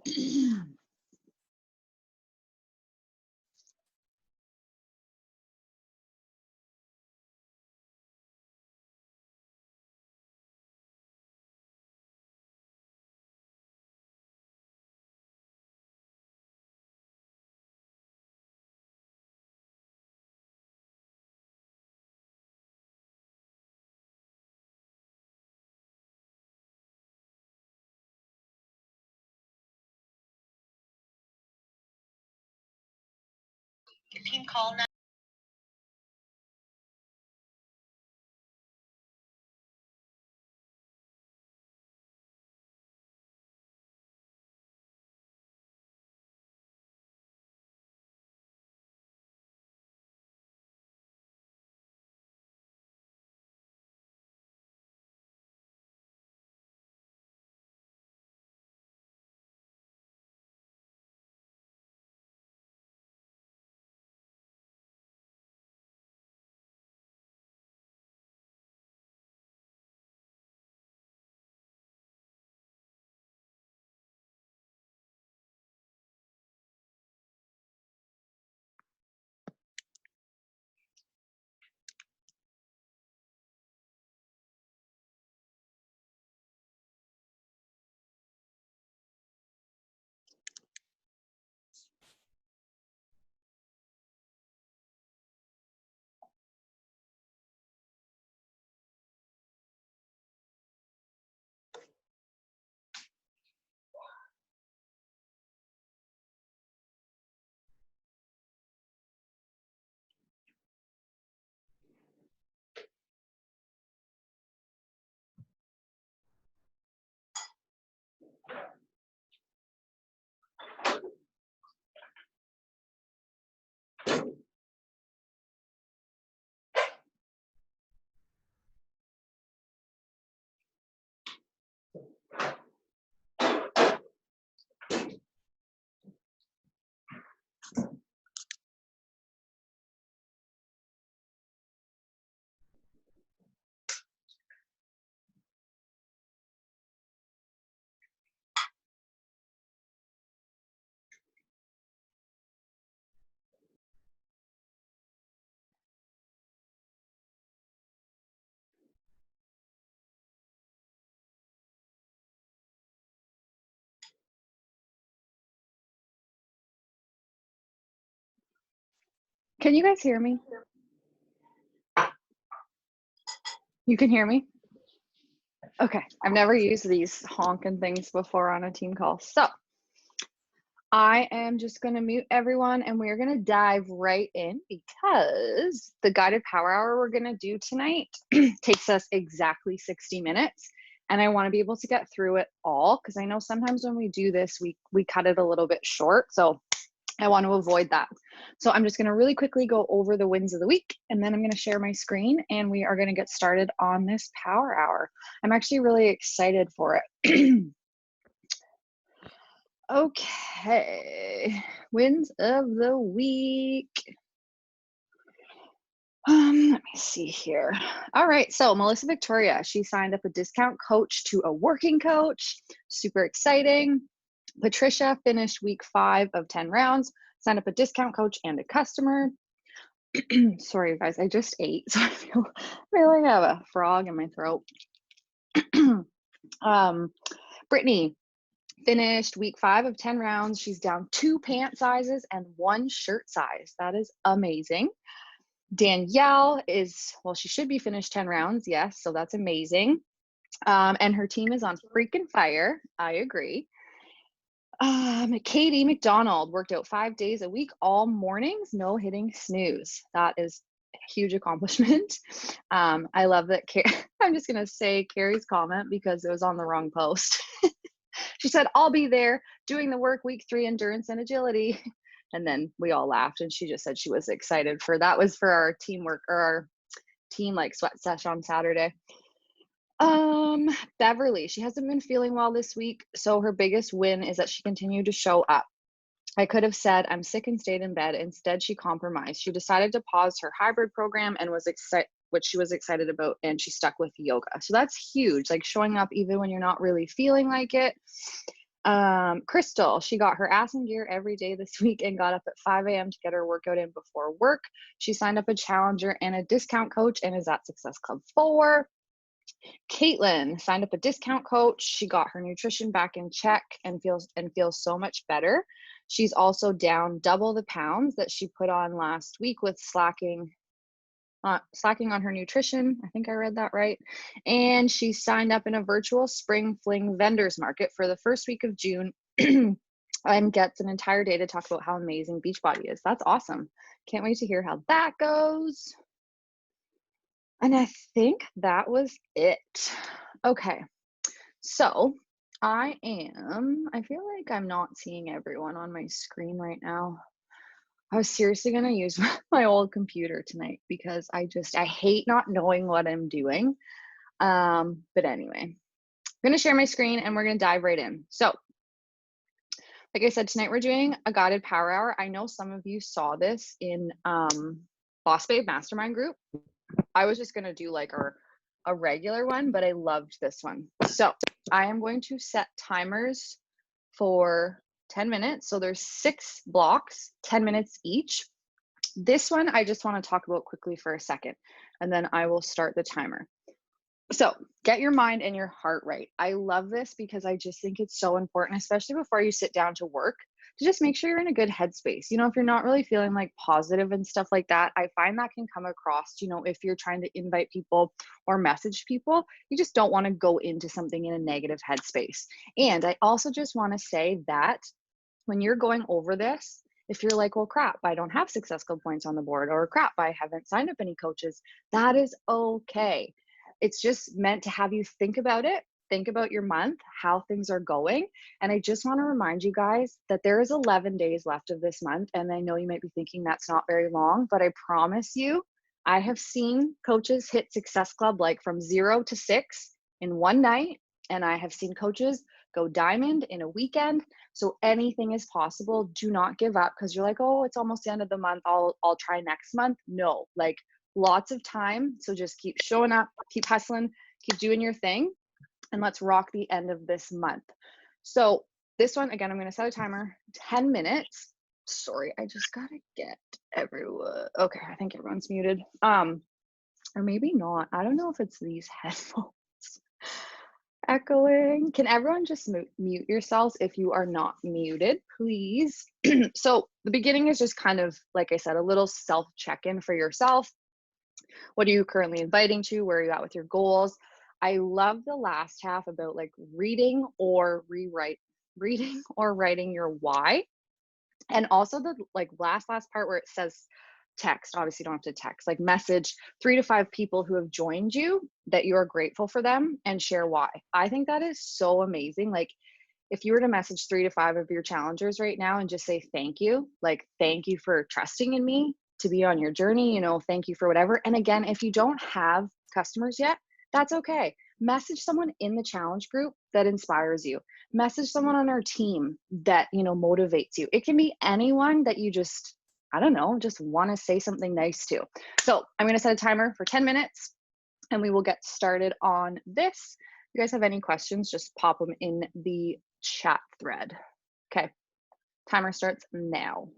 Team call now. Can you guys hear me? You can hear me? Okay, I've never used these honking things before on a team call. So I am just going to mute everyone and we're going to dive right in because the guided power hour we're going to do tonight takes us exactly 60 minutes. And I want to be able to get through it all because I know sometimes when we do this, we cut it a little bit short. So I want to avoid that. So I'm just going to really quickly go over the wins of the week, and then I'm going to share my screen and we are going to get started on this power hour. I'm actually really excited for it. Okay, wins of the week. Let me see here. All right, so Melissa Victoria, she signed up a discount coach to a working coach. Super exciting. Patricia finished week 5 of 10 rounds, signed up a discount coach and a customer. Sorry, guys, I just ate, so I feel like I have a frog in my throat. Brittany finished week 5 of 10 rounds. She's down 2 pant sizes and 1 shirt size. That is amazing. Danielle is, well, she should be finished 10 rounds. Yes, so that's amazing. And her team is on freaking fire. I agree. Katie McDonald worked out 5 days a week, all mornings, no hitting snooze. That is a huge accomplishment. I love that. I'm just going to say Carrie's comment because it was on the wrong post. She said, I'll be there doing the work week 3 endurance and agility. And then we all laughed and she just said she was excited for that was for our teamwork or our team like sweat session on Saturday. Beverly, she hasn't been feeling well this week, so her biggest win is that she continued to show up. I could have said I'm sick and stayed in bed. Instead, she compromised. She decided to pause her hybrid program and was excited, what she was excited about, and she stuck with yoga. So that's huge, like showing up even when you're not really feeling like it. Crystal, she got her ass in gear every day this week and got up at 5 a.m. to get her workout in before work. She signed up a challenger and a discount coach and is at Success Club 4. Caitlin signed up a discount coach. She got her nutrition back in check and feels so much better. She's also down double the pounds that she put on last week with slacking on her nutrition. I think I read that right. And she signed up in a virtual spring fling vendors market for the first week of June and gets an entire day to talk about how amazing Beachbody is. That's awesome. Can't wait to hear how that goes. And I think that was it. Okay. So I feel like I'm not seeing everyone on my screen right now. I was seriously going to use my old computer tonight because I hate not knowing what I'm doing. But anyway, I'm going to share my screen and we're going to dive right in. So like I said, tonight we're doing a guided power hour. I know some of you saw this in Boss Babe Mastermind group. I was just going to do like a regular one, but I loved this one. So I am going to set timers for 10 minutes. So there's 6 blocks, 10 minutes each. This one, I just want to talk about quickly for a second, and then I will start the timer. So get your mind and your heart right. I love this because I just think it's so important, especially before you sit down to work, to just make sure you're in a good headspace. You know, if you're not really feeling like positive and stuff like that, I find that can come across, you know, if you're trying to invite people or message people, you just don't want to go into something in a negative headspace. And I also just want to say that when you're going over this, if you're like, well, crap, I don't have Success Club points on the board, or crap, I haven't signed up any coaches, that is okay. It's just meant to have you think about it, think about your month, how things are going. And I just want to remind you guys that there is 11 days left of this month. And I know you might be thinking that's not very long, but I promise you, I have seen coaches hit Success Club like from 0 to 6 in one night. And I have seen coaches go diamond in a weekend. So anything is possible. Do not give up because you're like, oh, it's almost the end of the month. I'll try next month. No, like lots of time. So just keep showing up, keep hustling, keep doing your thing, and let's rock the end of this month. So this one, again, I'm going to set a timer, 10 minutes. Sorry, I just got to get everyone. Okay, I think everyone's muted. Or maybe not. I don't know if it's these headphones echoing. Can everyone just mute yourselves if you are not muted, please? So the beginning is just kind of, like I said, a little self check-in for yourself. What are you currently inviting to? Where are you at with your goals? I love the last half about like reading or writing your why. And also the like last part where it says text, obviously you don't have to text, like message 3 to 5 people who have joined you that you're grateful for them and share why. I think that is so amazing. Like if you were to message 3 to 5 of your challengers right now and just say thank you, like thank you for trusting in me to be on your journey, you know, thank you for whatever. And again, if you don't have customers yet, that's okay. Message someone in the challenge group that inspires you. Message someone on our team that, you know, motivates you. It can be anyone that you just, I don't know, just want to say something nice to. So I'm going to set a timer for 10 minutes and we will get started on this. If you guys have any questions, just pop them in the chat thread. Okay, timer starts now.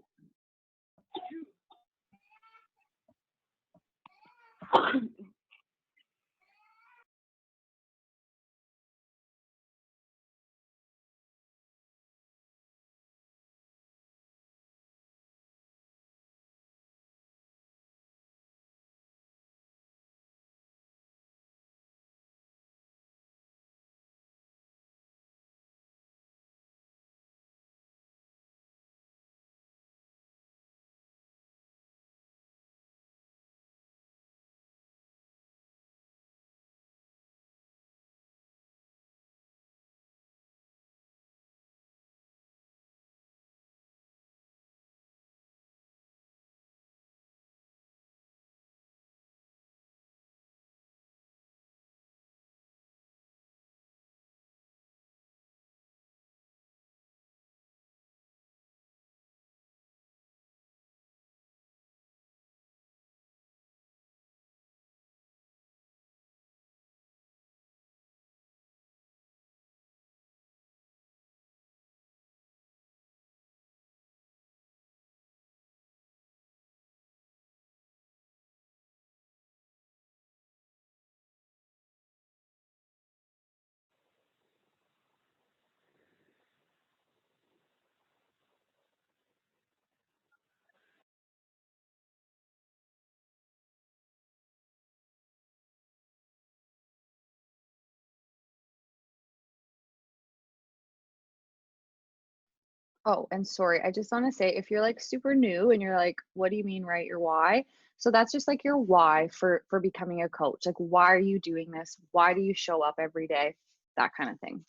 Oh, and sorry, I just want to say if you're like super new and you're like, what do you mean write your why? So that's just like your why for becoming a coach. Like why are you doing this? Why do you show up every day? That kind of thing.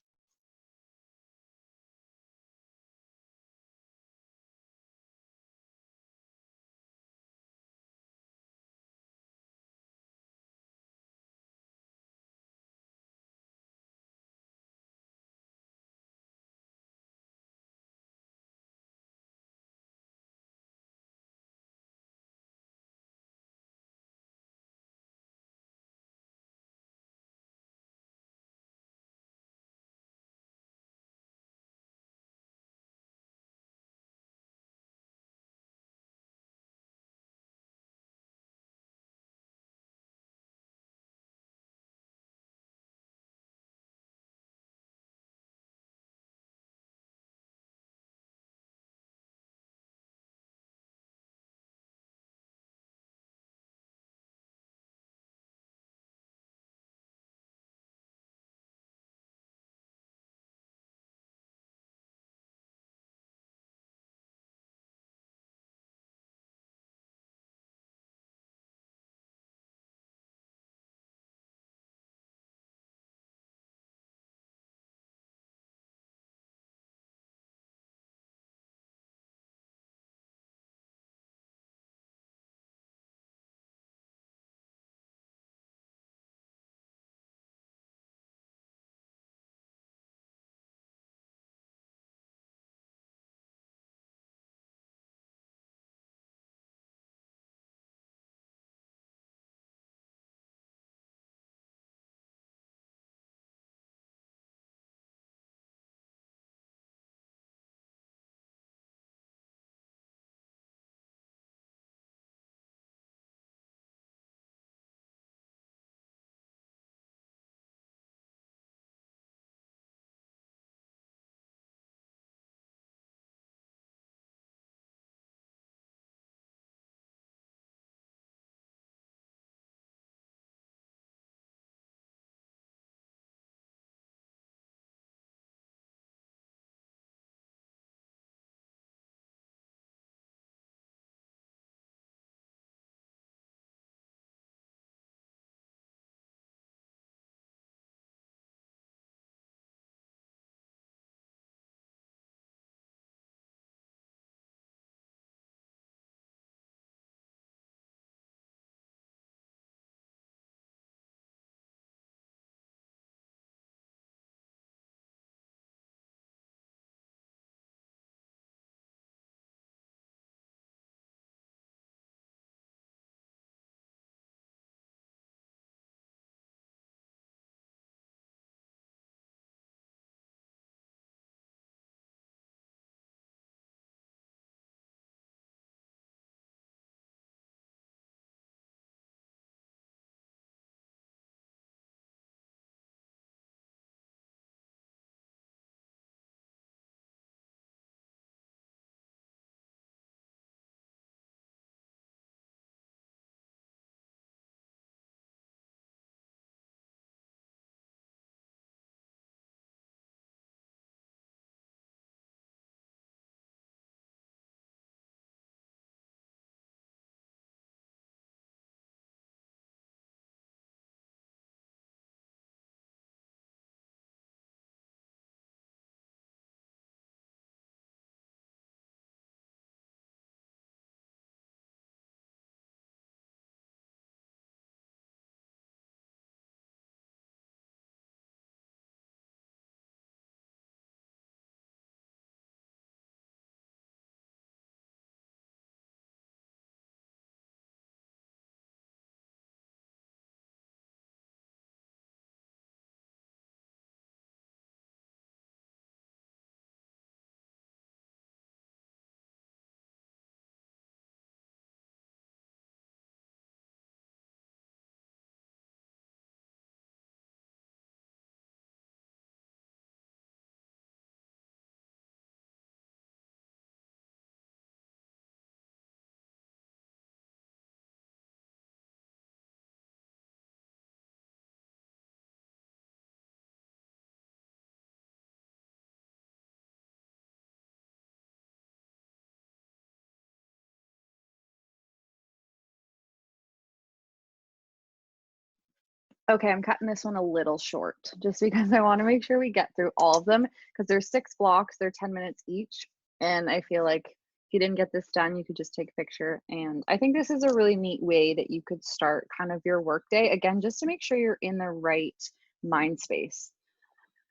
Okay, I'm cutting this one a little short just because I want to make sure we get through all of them because there's 6 blocks, they're 10 minutes each. And I feel like if you didn't get this done, you could just take a picture. And I think this is a really neat way that you could start kind of your workday again, just to make sure you're in the right mind space.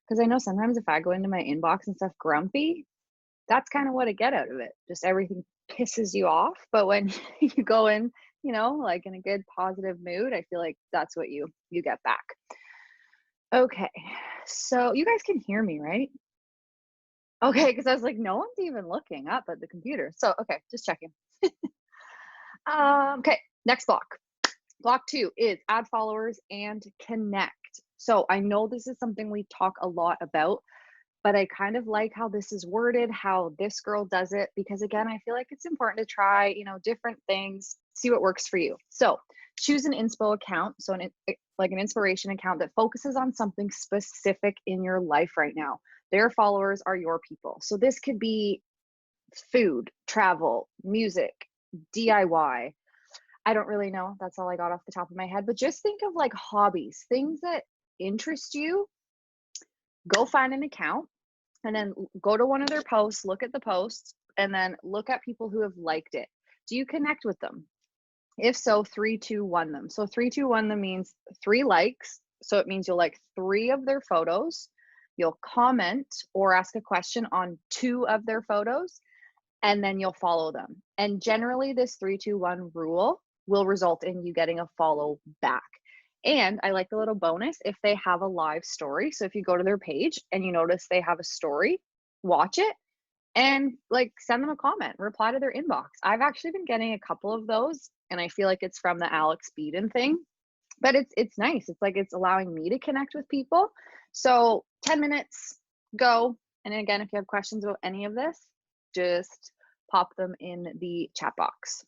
Because I know sometimes if I go into my inbox and stuff grumpy, that's kind of what I get out of it. Just everything pisses you off. But when you go in, like in a good positive mood, I feel like that's what you get back. Okay. So you guys can hear me, right? Okay, because I was like, no one's even looking up at the computer. So okay, just checking. Okay, next block. Block 2 is add followers and connect. So I know this is something we talk a lot about, but I kind of like how this is worded, how this girl does it, because again, I feel like it's important to try, different things, see what works for you. So choose an inspo account. So like an inspiration account that focuses on something specific in your life right now. Their followers are your people. So this could be food, travel, music, DIY. I don't really know. That's all I got off the top of my head. But just think of like hobbies, things that interest you. Go find an account and then go to one of their posts, look at the posts, and then look at people who have liked it. Do you connect with them? If so, 3, 2, 1 them. So 3, 2, 1 them means 3 likes. So it means you'll like 3 of their photos. You'll comment or ask a question on 2 of their photos, and then you'll follow them. And generally, this 3, 2, 1 rule will result in you getting a follow back. And I like the little bonus if they have a live story. So if you go to their page and you notice they have a story, watch it and like send them a comment, reply to their inbox. I've actually been getting a couple of those and I feel like it's from the Alex Beeden thing. But it's nice. It's like it's allowing me to connect with people. So 10 minutes, go. And again, if you have questions about any of this, just pop them in the chat box.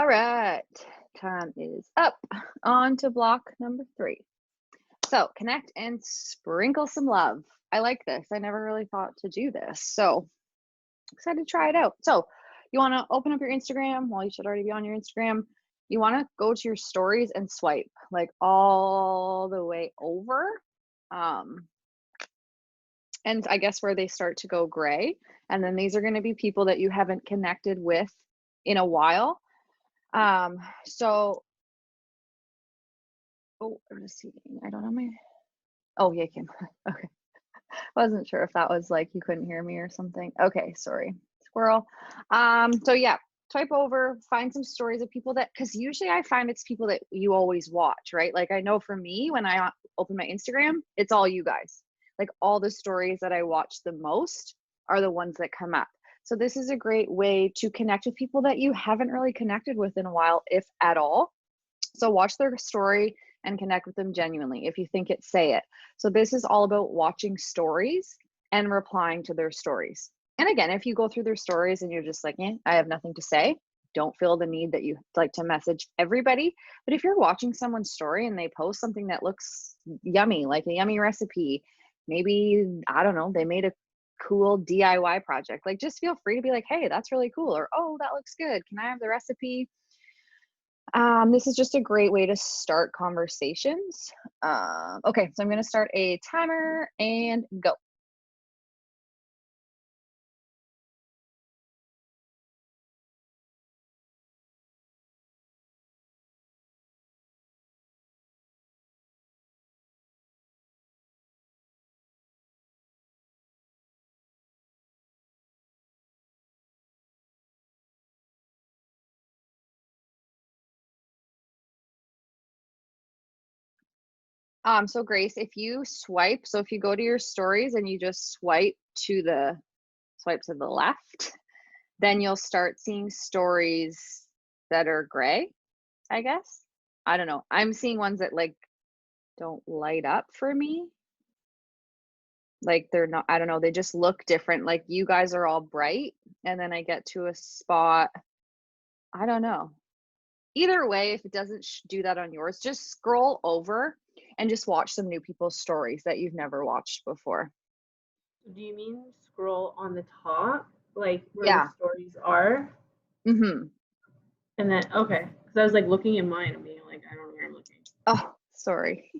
All right, time is up. On to block number 3. So connect and sprinkle some love. I like this. I never really thought to do this. So excited to try it out. So you want to open up your Instagram. Well, you should already be on your Instagram. You want to go to your stories and swipe like all the way over. And I guess where they start to go gray. And then these are going to be people that you haven't connected with in a while. So, oh, I'm just seeing. I don't know my. Oh, yeah, I can. Okay. Wasn't sure if that was like you couldn't hear me or something. Okay, sorry, squirrel. So yeah, type over, find some stories of people that, because usually I find it's people that you always watch, right? Like I know for me, when I open my Instagram, it's all you guys. Like all the stories that I watch the most are the ones that come up. So this is a great way to connect with people that you haven't really connected with in a while, if at all. So watch their story and connect with them genuinely. If you think it, say it. So this is all about watching stories and replying to their stories. And again, if you go through their stories and you're just like, I have nothing to say, don't feel the need that you like to message everybody. But if you're watching someone's story and they post something that looks yummy, like a yummy recipe, maybe, I don't know, they made a cool DIY project, like just feel free to be like, hey, that's really cool. Or, oh, that looks good. Can I have the recipe? This is just a great way to start conversations. Okay, so I'm going to start a timer and go. So Grace, if you swipe, so if you go to your stories and you just swipe to the left, then you'll start seeing stories that are gray, I guess. I don't know. I'm seeing ones that like don't light up for me. Like they're not, I don't know, they just look different. Like you guys are all bright, and then I get to a spot, I don't know. Either way, if it doesn't do that on yours, just scroll over and just watch some new people's stories that you've never watched before. Do you mean scroll on the top, like where the Yeah. stories are? Mm-hmm. And then, okay, because I was like looking in mine and being like, I don't know where I'm looking. Oh, sorry.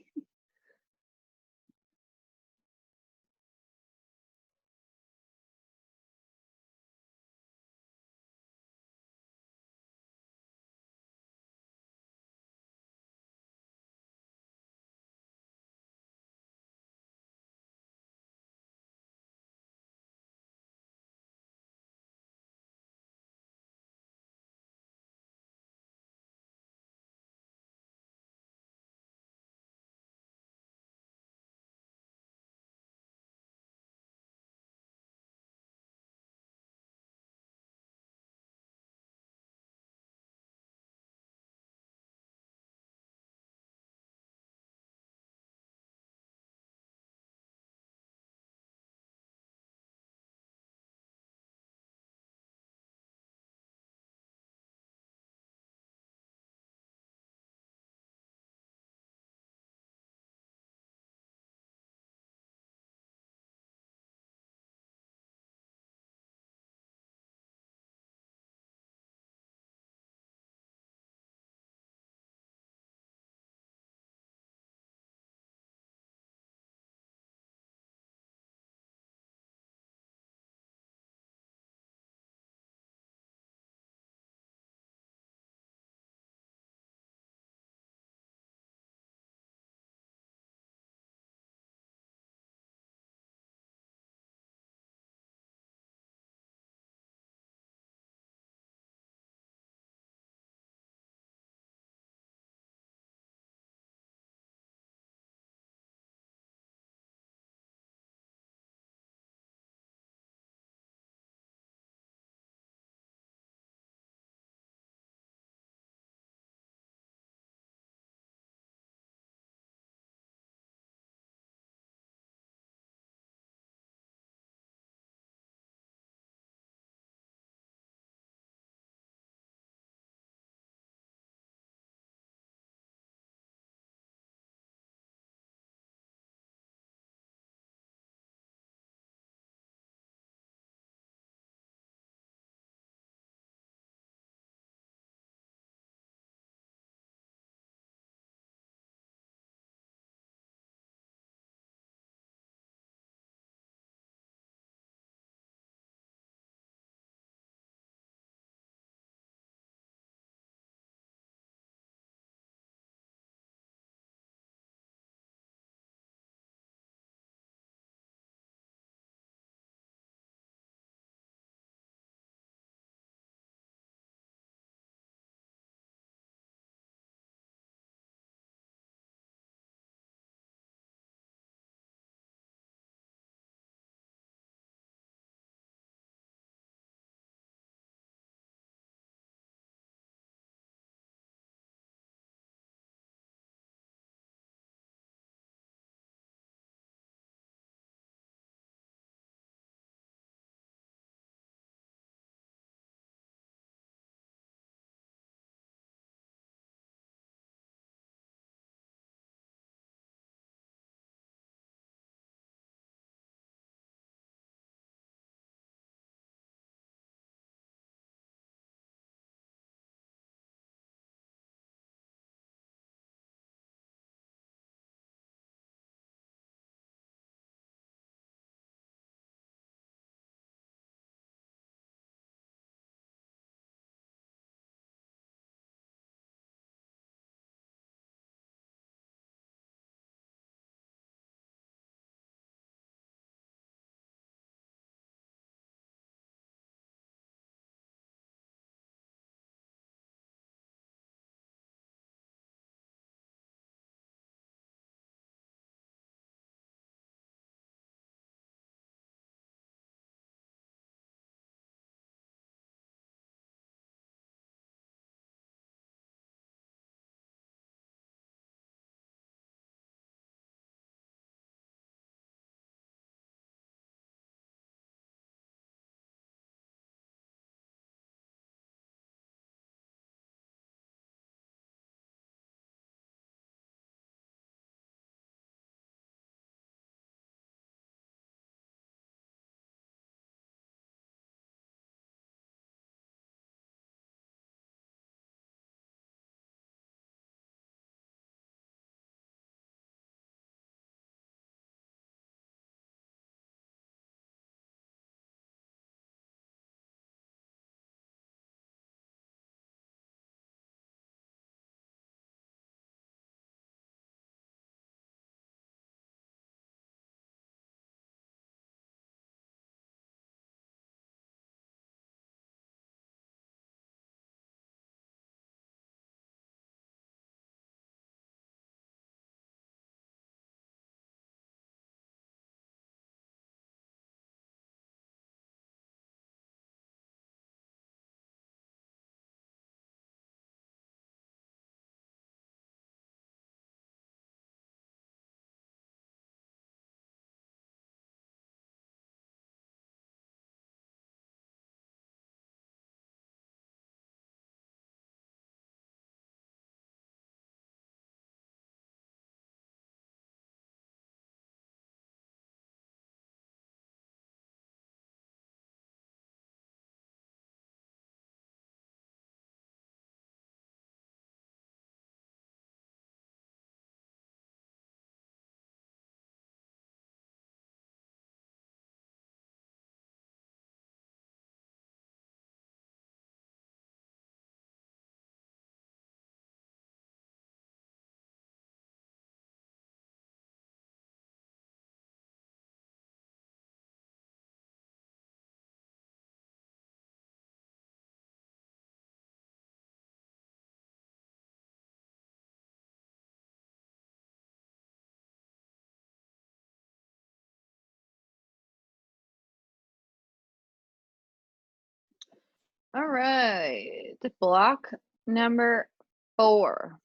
All right. Block number 4.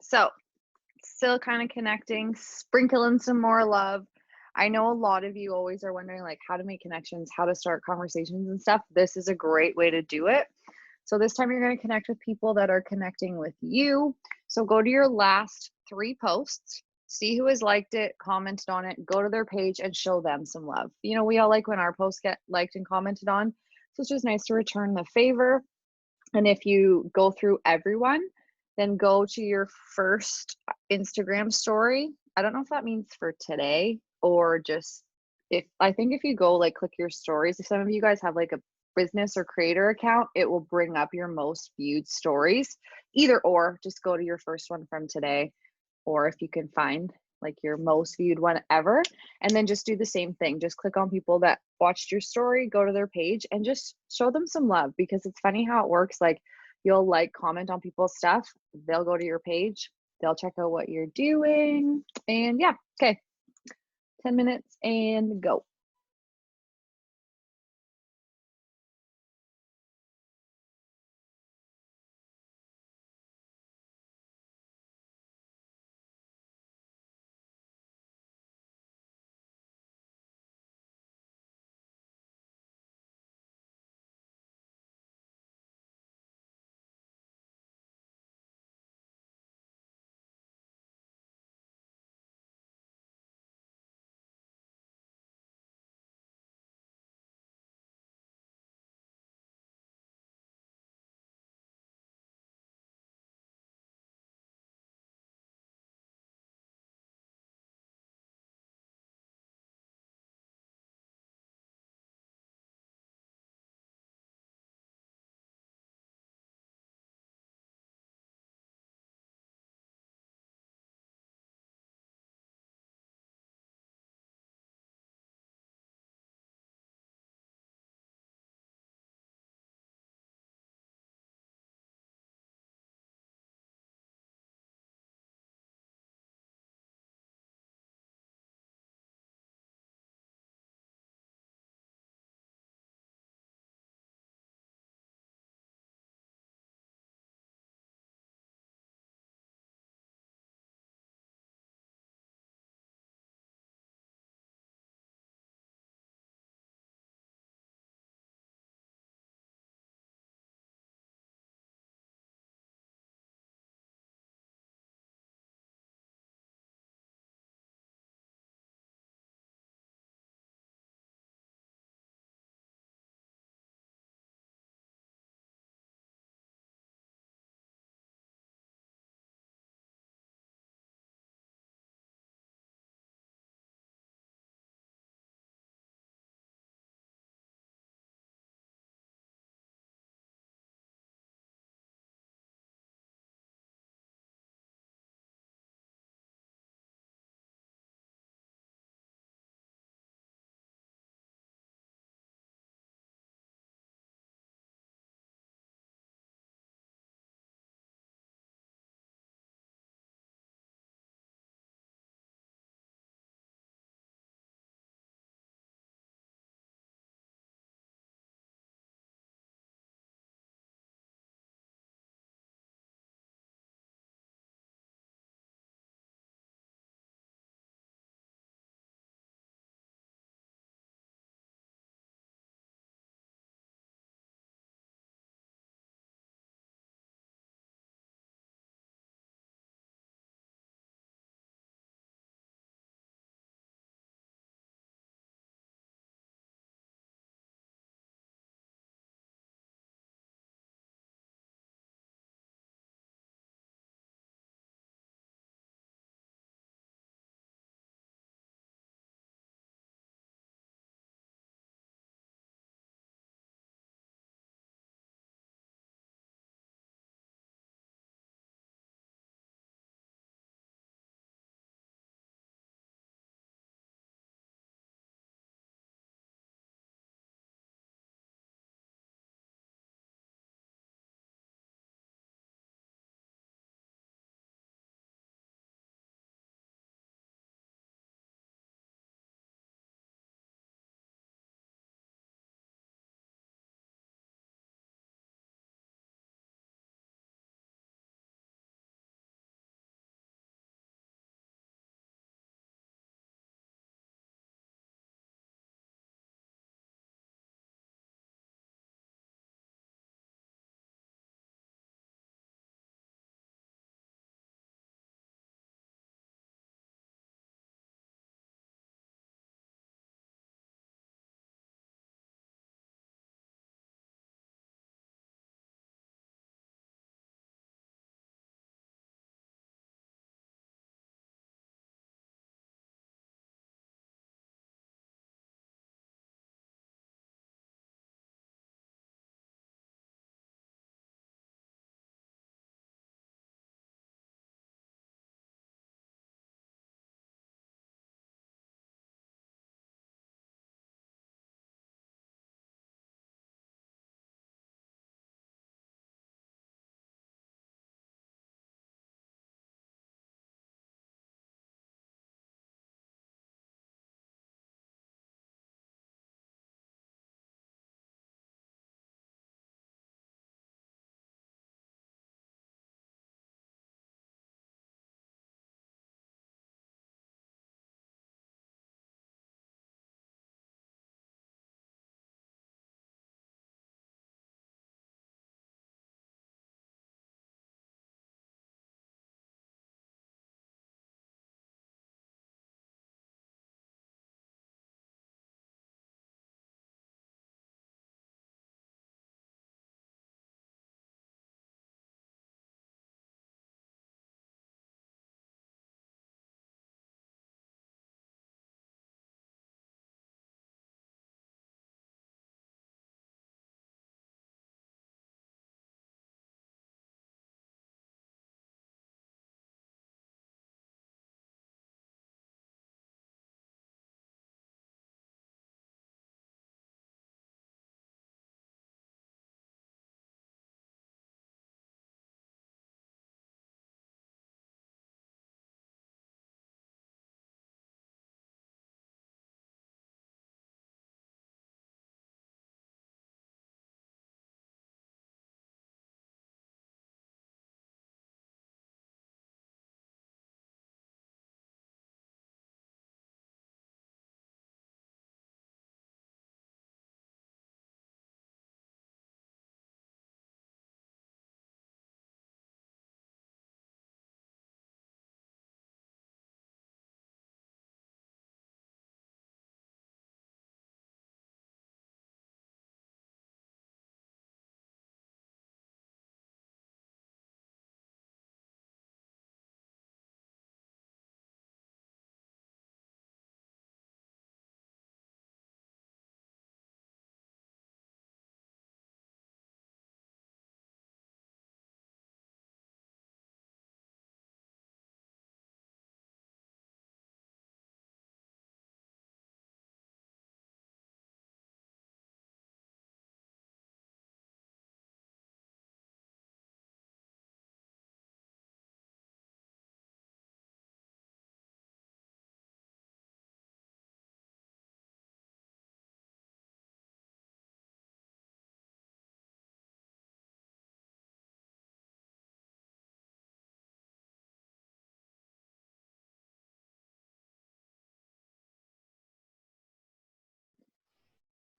So, still kind of connecting, sprinkling some more love. I know a lot of you always are wondering like how to make connections, how to start conversations and stuff. This is a great way to do it. So this time you're going to connect with people that are connecting with you. So go to your last 3 posts, see who has liked it, commented on it, go to their page and show them some love. You know, we all like when our posts get liked and commented on. So it's just nice to return the favor. And if you go through everyone, then go to your first Instagram story. I don't know if that means for today or just I think if you go like click your stories, if some of you guys have like a business or creator account, it will bring up your most viewed stories. Either or, just go to your first one from today, or if you can find like your most viewed one ever, and then just do the same thing. Just click on people that watched your story, go to their page and just show them some love, because it's funny how it works. Like you'll like comment on people's stuff, they'll go to your page, they'll check out what you're doing, and yeah. Okay, 10 minutes and go.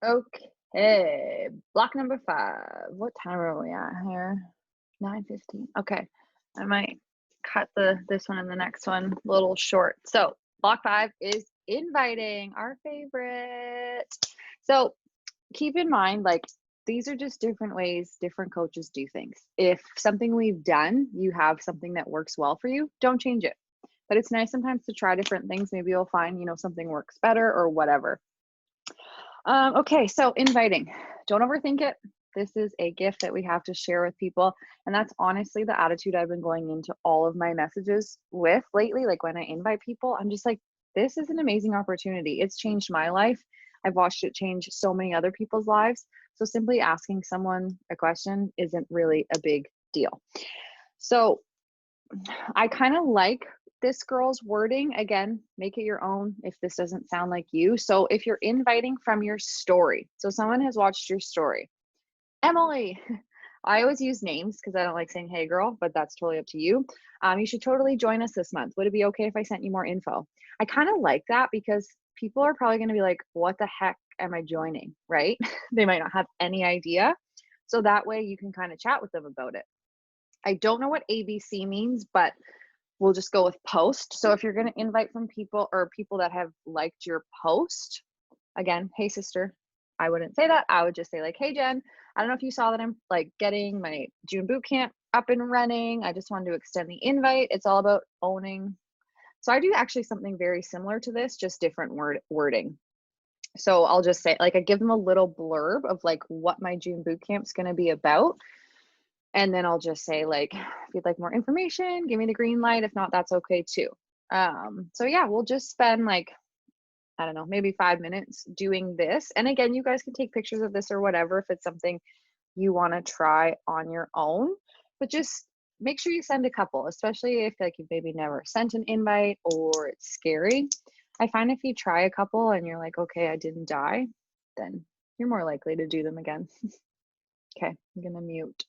Okay, block number 5. What time are we at here? 9:15. Okay, I might cut this one and the next one a little short. So block 5 is inviting, our favorite. So keep in mind, like, these are just different ways different coaches do things. If something we've done, you have something that works well for you, don't change it. But it's nice sometimes to try different things. Maybe you'll find, something works better or whatever. Okay, so inviting. Don't overthink it. This is a gift that we have to share with people. And that's honestly the attitude I've been going into all of my messages with lately. Like when I invite people, I'm just like, this is an amazing opportunity. It's changed my life. I've watched it change so many other people's lives. So simply asking someone a question isn't really a big deal. So I kind of like this girl's wording. Again, make it your own if this doesn't sound like you. So if you're inviting from your story, so someone has watched your story, Emily, I always use names because I don't like saying, hey girl, but that's totally up to you. You should totally join us this month. Would it be okay if I sent you more info? I kind of like that because people are probably going to be like, what the heck am I joining? Right? They might not have any idea. So that way you can kind of chat with them about it. I don't know what ABC means, but we'll just go with post. So if you're going to invite from people or people that have liked your post, again, hey sister, I wouldn't say that. I would just say like, hey Jen, I don't know if you saw that I'm like getting my June boot camp up and running. I just wanted to extend the invite. It's all about owning. So I do actually something very similar to this, just different wording. So I'll just say, like, I give them a little blurb of like what my June boot camp's going to be about. And then I'll just say, like, if you'd like more information, give me the green light. If not, that's okay too. So yeah, we'll just spend like, I don't know, maybe 5 minutes doing this. And again, you guys can take pictures of this or whatever if it's something you want to try on your own. But just make sure you send a couple, especially if like you've maybe never sent an invite or it's scary. I find if you try a couple and you're like, okay, I didn't die, then you're more likely to do them again. Okay, I'm gonna mute.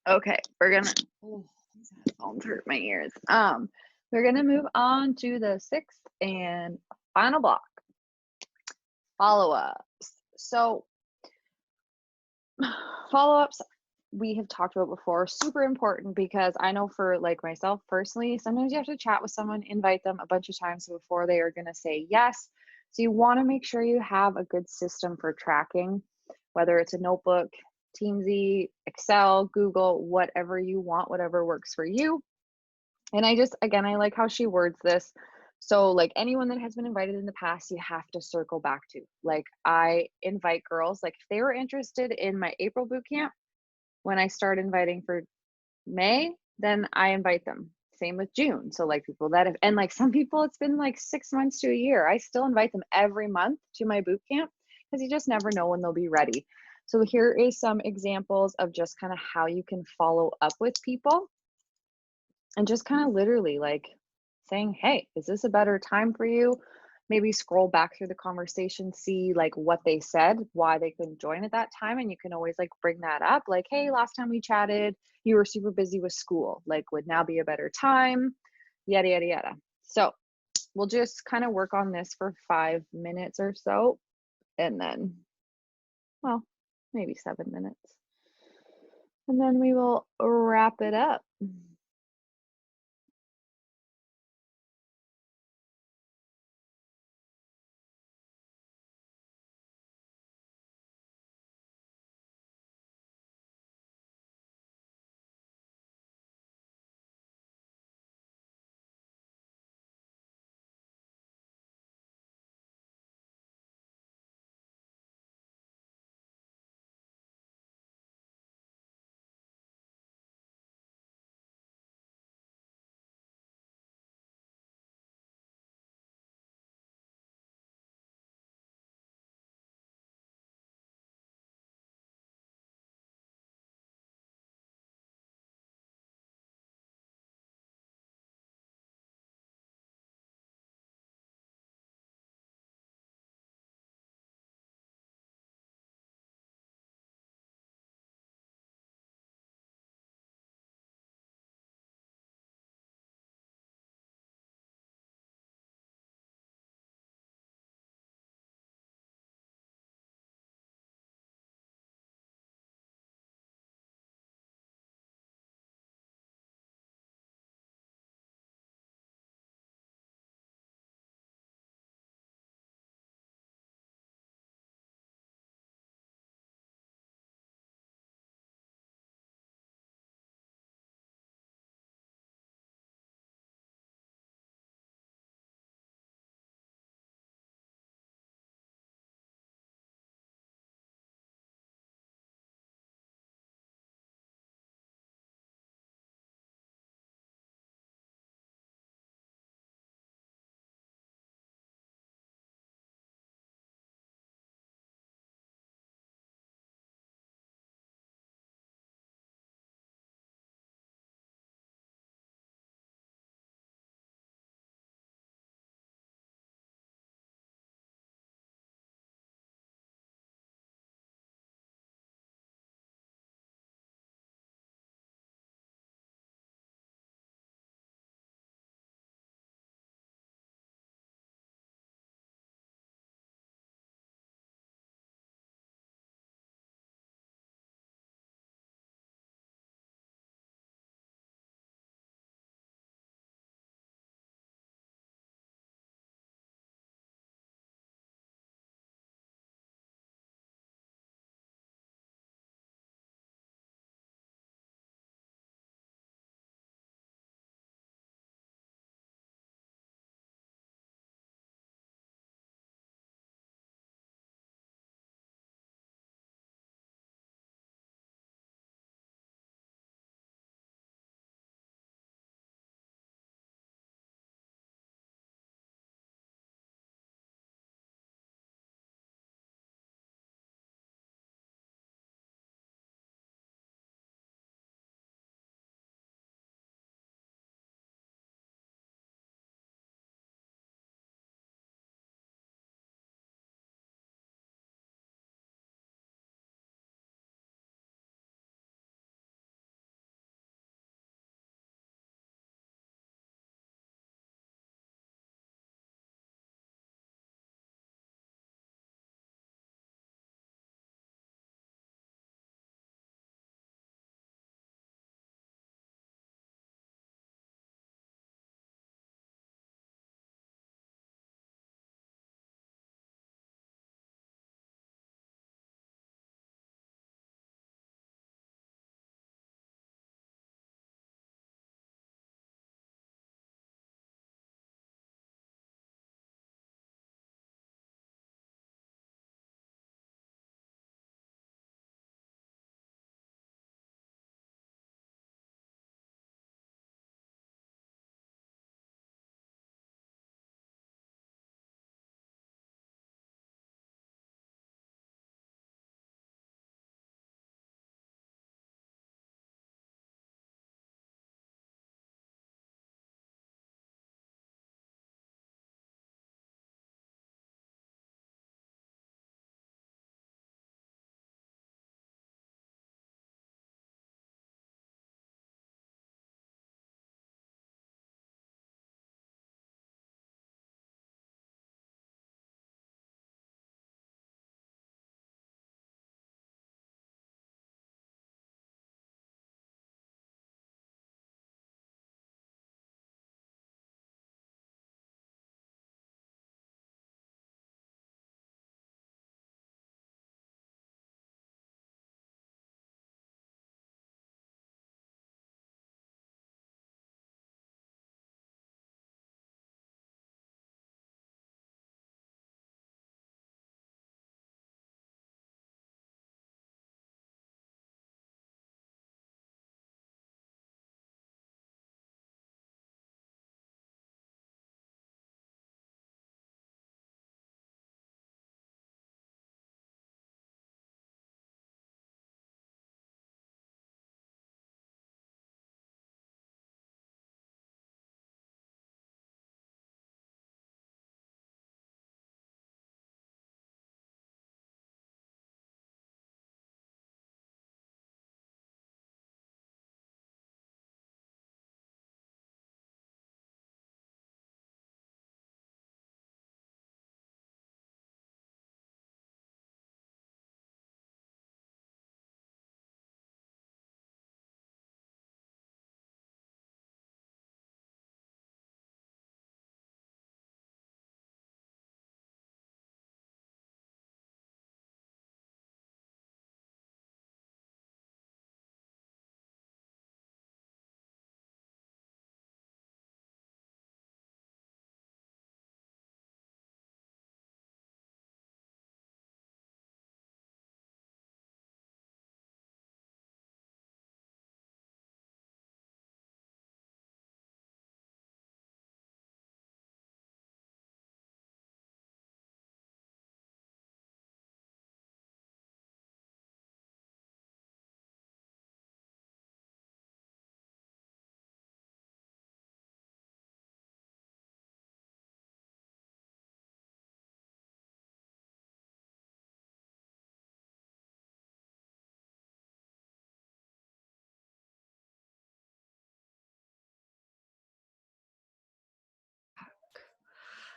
Okay, we're gonna. Oh, these headphones hurt my ears. We're gonna move on to the sixth and final block. Follow-ups. So, follow-ups we have talked about before, super important because I know for like myself personally, sometimes you have to chat with someone, invite them a bunch of times before they are gonna say yes. So you want to make sure you have a good system for tracking, whether it's a notebook, Teamsy, Excel, Google, whatever you want, whatever works for you. And I just, again, I like how she words this. So, like anyone that has been invited in the past, you have to circle back to. Like, I invite girls, like, if they were interested in my April boot camp, when I start inviting for May, then I invite them. Same with June. So, like, people that have, and like some people, it's been like 6 months to a year. I still invite them every month to my boot camp because you just never know when they'll be ready. So, here is some examples of just kind of how you can follow up with people and just kind of literally like saying, hey, is this a better time for you? Maybe scroll back through the conversation, see like what they said, why they couldn't join at that time. And you can always like bring that up, like, hey, last time we chatted, you were super busy with school, like would now be a better time, yada, yada, yada. So we'll just kind of work on this for 5 minutes or so. And then, well, maybe 7 minutes. And then we will wrap it up.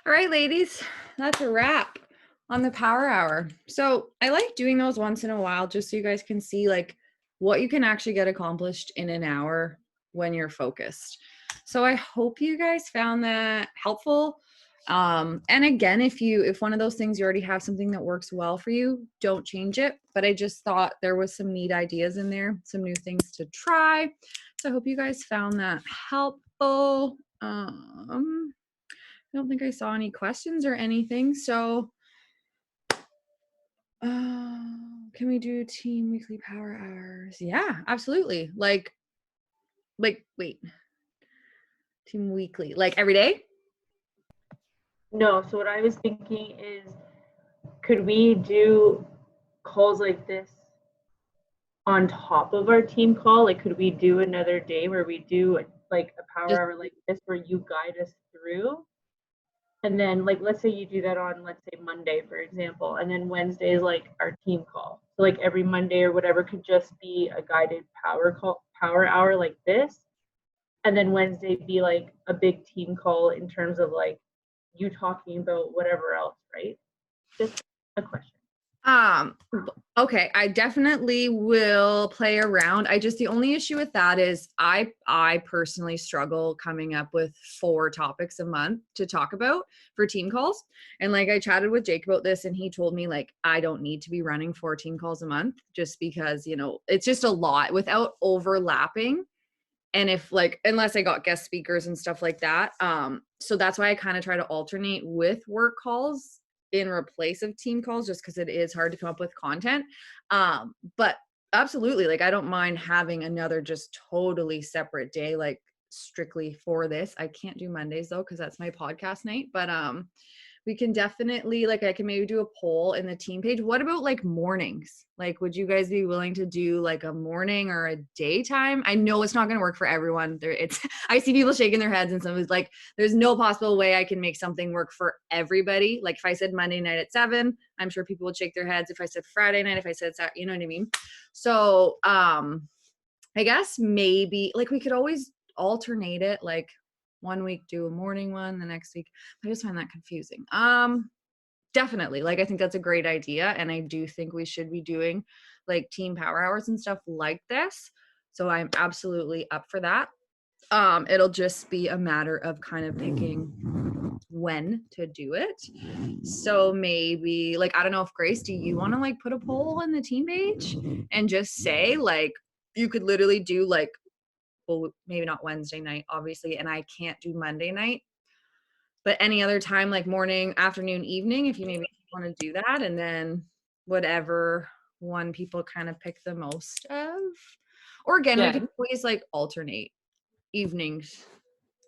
All right, ladies, that's a wrap on the power hour. So I like doing those once in a while just so you guys can see like what you can actually get accomplished in an hour when you're focused. So I hope you guys found that helpful. And again, if one of those things you already have something that works well for you, don't change it. But I just thought there was some neat ideas in there, some new things to try. So I hope you guys found that helpful. I don't think I saw any questions or anything. So can we do team weekly power hours? Yeah, absolutely. Like wait. Team weekly. Like every day? No, so what I was thinking is, could we do calls like this on top of our team call? Like, could we do another day where we do like a power hour like this where you guide us through? And then, like, let's say you do that on, let's say, Monday, for example, and then Wednesday is like our team call. So, like, every Monday or whatever could just be a guided power hour like this, and then Wednesday be like a big team call in terms of like you talking about whatever else, right? Just a question. Okay, I definitely will play around. The only issue with that is I personally struggle coming up with 4 topics a month to talk about for team calls. And like I chatted with Jake about this and he told me like I don't need to be running 4 team calls a month just because, you know, it's just a lot without overlapping. And if like unless I got guest speakers and stuff like that. So that's why I kind of try to alternate with work calls in replace of team calls just because it is hard to come up with content. But absolutely, like I don't mind having another just totally separate day, like strictly for this. I can't do Mondays though, because that's my podcast night. But we can definitely like I can maybe do a poll in the team page. What about like mornings? Like would you guys be willing to do like a morning or a daytime? I know it's not going to work for everyone. I see people shaking their heads and someone's like there's no possible way I can make something work for everybody. Like if I said Monday night at 7, I'm sure people would shake their heads. If I said Friday night, if I said Saturday, you know what I mean? So I guess maybe like we could always alternate it, like one week do a morning one, the next week. I just find that confusing. Definitely. Like I think that's a great idea. And I do think we should be doing like team power hours and stuff like this. So I'm absolutely up for that. It'll just be a matter of kind of picking when to do it. So maybe like I don't know if Grace, do you want to like put a poll in the team page and just say like you could literally do like, well, maybe not Wednesday night, obviously, and I can't do Monday night, but any other time, like morning, afternoon, evening, if you maybe want to do that, and then whatever one people kind of pick the most of. Or again, we could always like alternate evenings.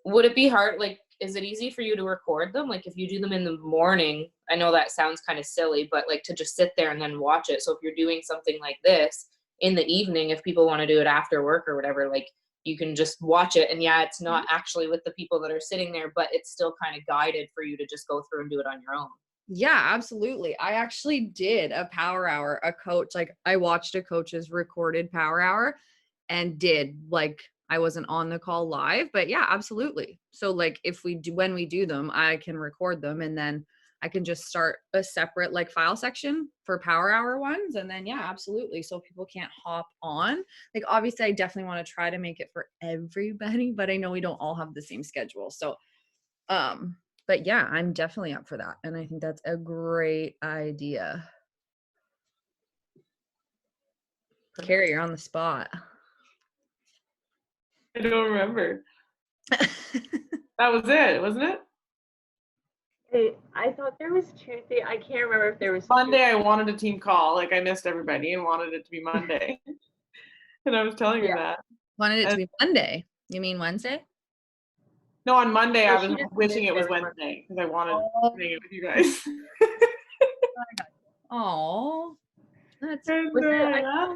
Would it be hard? Like, is it easy for you to record them? Like, if you do them in the morning, I know that sounds kind of silly, but like to just sit there and then watch it. So if you're doing something like this in the evening, if people want to do it after work or whatever, like you can just watch it. And yeah, it's not actually with the people that are sitting there, but it's still kind of guided for you to just go through and do it on your own. Yeah, absolutely. I actually did a power hour, a coach, like I watched a coach's recorded power hour and did like, I wasn't on the call live, but yeah, absolutely. So like if we do, when we do them, I can record them and then I can just start a separate like file section for power hour ones. And then, yeah, absolutely. So people can't hop on. Like, obviously I definitely want to try to make it for everybody, but I know we don't all have the same schedule. So, but yeah, I'm definitely up for that. And I think that's a great idea. Carrie, you're on the spot. I don't remember. That was it, wasn't it? Hey, I thought there was Tuesday. I can't remember if there was Monday. I wanted a team call. Like I missed everybody and wanted it to be Monday. And I was telling you that. Wanted it to be Monday. You mean Wednesday? No, on Monday No, I she was just wishing it was missed Wednesday because I wanted to hang it with you guys. Oh, that's And, Was it- yeah.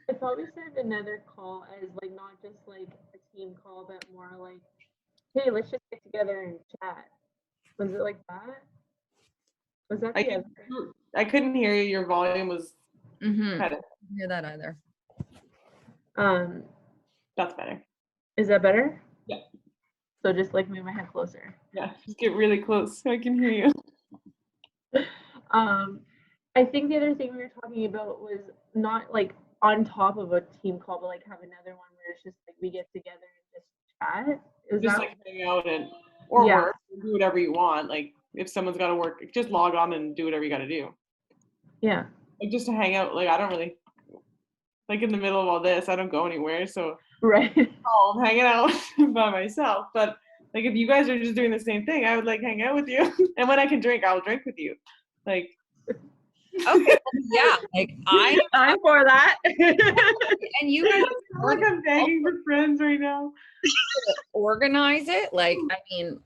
I thought we said another call as like not just like a team call, but more like, hey, let's just get together and chat. Was it like that? Was that the other? I couldn't hear you. Your volume was I didn't hear that either. Um, that's better. is that better? Yeah. So just like move my head closer. Yeah, just get really close so I can hear you. I think the other thing we were talking about was not like on top of a team call, but like have another one where it's just like we get together and just chat. Is Just that like hang out or Yeah. work, do whatever you want. Like if someone's got to work, just log on and do whatever you got to do. yeah. Like just to hang out. Like I don't really like in the middle of all this. I don't go anywhere, so Right. I'm hanging out by myself. But like if you guys are just doing the same thing, I would like hang out with you. And when I can drink, I'll drink with you. Like Okay. Yeah. Like I'm for that. and you guys like I'm begging for friends right now. organize it. Like, I mean,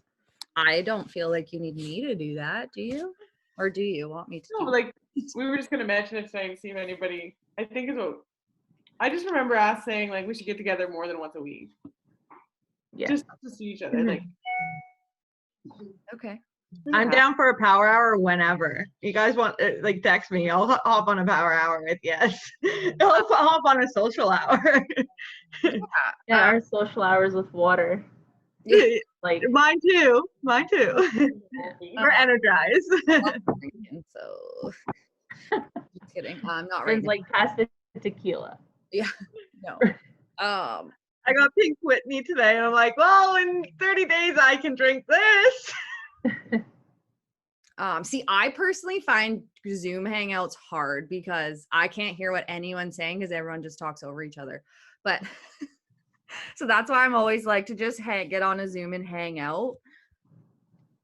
I don't feel like you need me to do that. Do you? Or do you want me to No, do like we were just gonna mention it today and see if anybody. I think is what I just remember us saying like we should get together more than once a week, Yeah. just to see each other. Mhm. Like Okay. I'm down for a power hour whenever. You guys want like text me. I'll hop on a power hour with yes. I'll hop on a social hour. Yeah, our social hours with water. Like Mine too. Mine too. We're energized. And so, just kidding. I'm not right friends now. like pass the tequila. No. I got pink Whitney today, and I'm like, well, in 30 days I can drink this. See, I personally find Zoom hangouts hard because I can't hear what anyone's saying because everyone just talks over each other. But so that's why I'm always like to just get on a Zoom and hang out.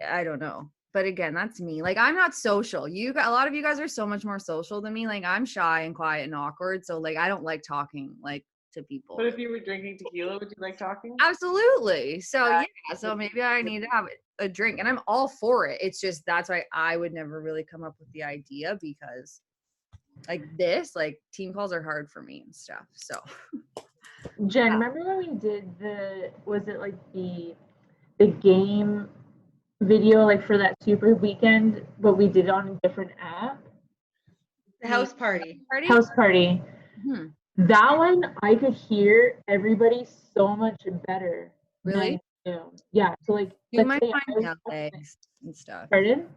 I don't know. But again, that's me. Like I'm not social. A lot of you guys are so much more social than me. Like I'm shy and quiet and awkward. So like I don't like talking like to people. But if you were drinking tequila, would you like talking? Absolutely. So yeah, so maybe I need to have a drink and I'm all for it. It's just that's why I would never really come up with the idea because like this, like team calls are hard for me and stuff. So Jen, remember when we did was it like the game video like for that super weekend, but we did it on a different app? The house party. House party. Mhm. That one I could hear everybody so much better. Really? than Zoom. Yeah. So like You let's might say I find was out talking- legs and stuff. Pardon?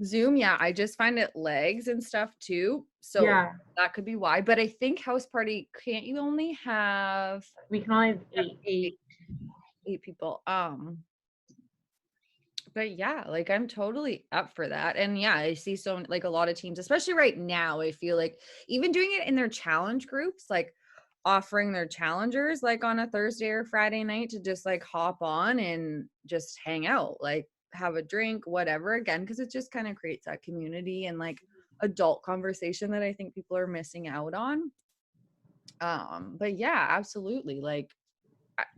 Zoom, yeah, I just find it legs and stuff too. So Yeah. that could be why. But I think house party, can't you only have We can only have 8. eight people? But yeah, like I'm totally up for that. And yeah, I see so like a lot of teams, especially right now, I feel like even doing it in their challenge groups, like offering their challengers like on a Thursday or Friday night to just like hop on and just hang out, like have a drink, whatever, again, because it just kind of creates that community and like adult conversation that I think people are missing out on. But yeah, absolutely. Like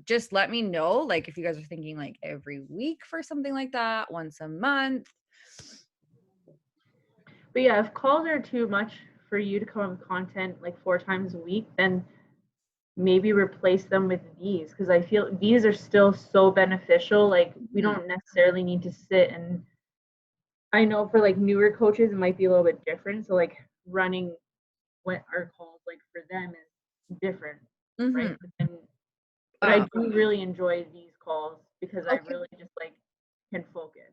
just let me know like if you guys are thinking like every week for something like that, once a month. But yeah, if calls are too much for you to come up with content like 4 times a week, then maybe replace them with these because I feel these are still so beneficial. Like we don't necessarily need to sit and I know for like newer coaches it might be a little bit different. So like running what our calls like for them is different, right? But I do really enjoy these calls because I Okay. really just like can focus.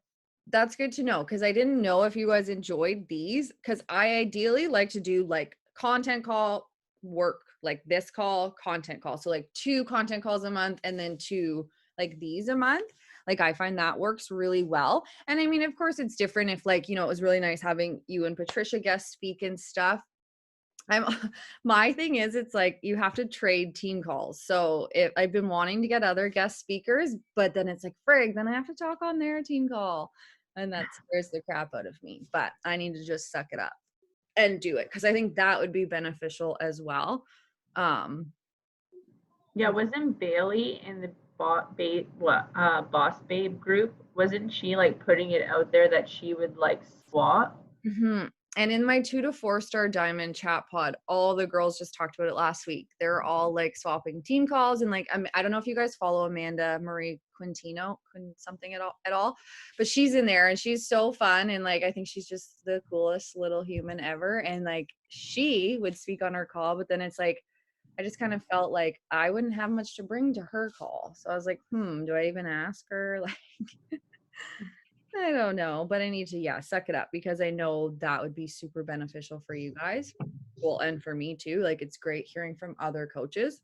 That's good to know because I didn't know if you guys enjoyed these because I ideally like to do like content call, work, like this call, content call. So like 2 content calls a month and then 2 like these a month. Like I find that works really well. And I mean, of course it's different if like, you know, it was really nice having you and Patricia guest speak and stuff. My thing is it's like you have to trade team calls. So if I've been wanting to get other guest speakers, but then it's like frig, then I have to talk on their team call. And that scares the crap out of me. But I need to just suck it up and do it because I think that would be beneficial as well. Yeah, wasn't Bailey in the Boss Babe group? Wasn't she like putting it out there that she would like swap? And in my 2 to 4 star diamond chat pod, all the girls just talked about it last week. They're all like swapping team calls and like I don't know if you guys follow Amanda Marie Quintino something at all, but she's in there and she's so fun and like I think she's just the coolest little human ever. And like she would speak on her call, but then it's like I just kind of felt like I wouldn't have much to bring to her call. So I was like, do I even ask her? Like, I don't know, but I need to, suck it up, because I know that would be super beneficial for you guys. Well, and for me too. Like, it's great hearing from other coaches.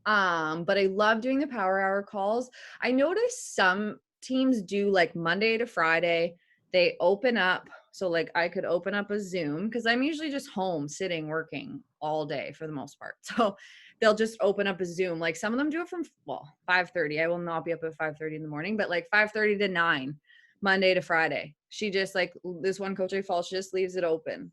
But I love doing the power hour calls. I noticed some teams do like Monday to Friday. They open up. So like I could open up a Zoom, because I'm usually just home sitting working all day for the most part. So they'll just open up a Zoom. Like some of them do it from 5:30. I will not be up at 5:30 in the morning, but like 5:30 to 9, Monday to Friday. She just like, this one coach I follow, she just leaves it open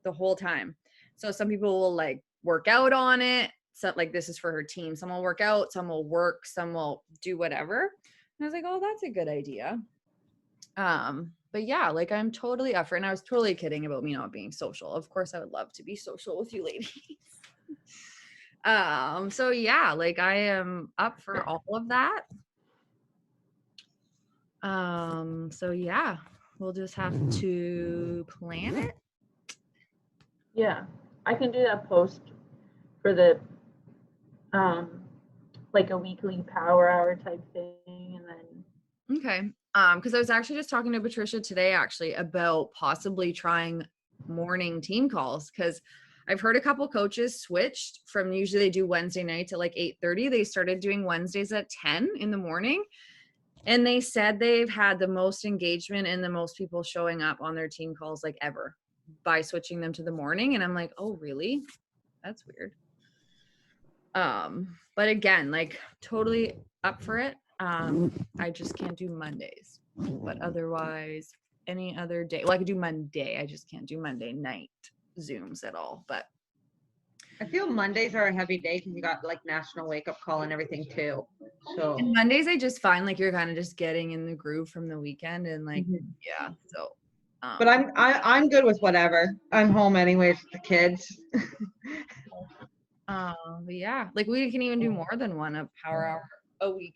the whole time. So some people will like work out on it. So like, this is for her team. Some will work out, some will work, some will do whatever. And I was like, oh, that's a good idea. But yeah, like I'm totally up for it. And I was totally kidding about me not being social. Of course, I would love to be social with you ladies. So yeah, like I am up for all of that. So yeah, we'll just have to plan it. Yeah, I can do that post for the like a weekly power hour type thing, and then Okay. Because I was actually just talking to Patricia today actually about possibly trying morning team calls, because I've heard a couple coaches switched from, usually they do Wednesday nights at like 8:30. They started doing Wednesdays at 10 in the morning. And they said they've had the most engagement and the most people showing up on their team calls like ever by switching them to the morning. And I'm like, oh, really? That's weird. But again, like totally up for it. I just can't do Mondays, but otherwise any other day. Well, I could do Monday. I just can't do Monday night Zooms at all. But I feel Mondays are a heavy day because you got like National Wake Up Call and everything too. So and Mondays, I just find like you're kind of just getting in the groove from the weekend and like, yeah. So, but I'm good with whatever. I'm home anyways with the kids. But yeah, like we can even do more than one a power hour a week.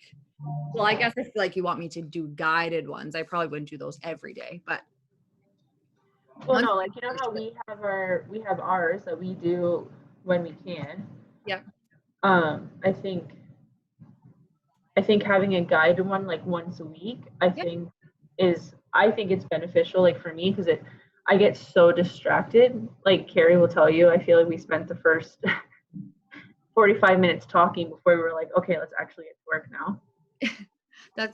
Well, I guess I feel like you want me to do guided ones. I probably wouldn't do those every day, but well, no, like you know how we have ours that we do when we can. Yeah. I think having a guided one like once a week, I think it's beneficial, like for me, because I get so distracted. Like Carrie will tell you, I feel like we spent the first 45 minutes talking before we were like, okay, let's actually get to work now. that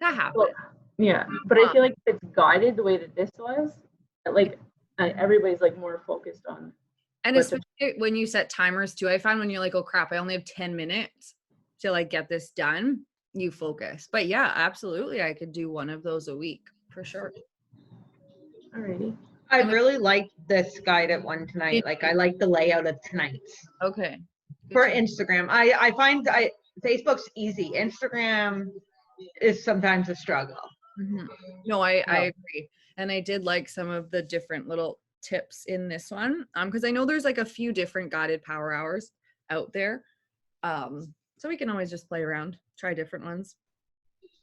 happens. Well, yeah, but I feel like if it's guided the way that this was, like everybody's like more focused on. And especially when you set timers too, I find when you're like, oh crap, I only have 10 minutes to like get this done, you focus. But yeah, absolutely, I could do one of those a week for sure. Alrighty. I really like this guided one tonight. Like I like the layout of tonight's. Okay. For Instagram, I find Facebook's easy. Instagram is sometimes a struggle. Mm-hmm. No, I agree. And I did like some of the different little tips in this one. Because I know there's like a few different guided power hours out there. So we can always just play around, try different ones.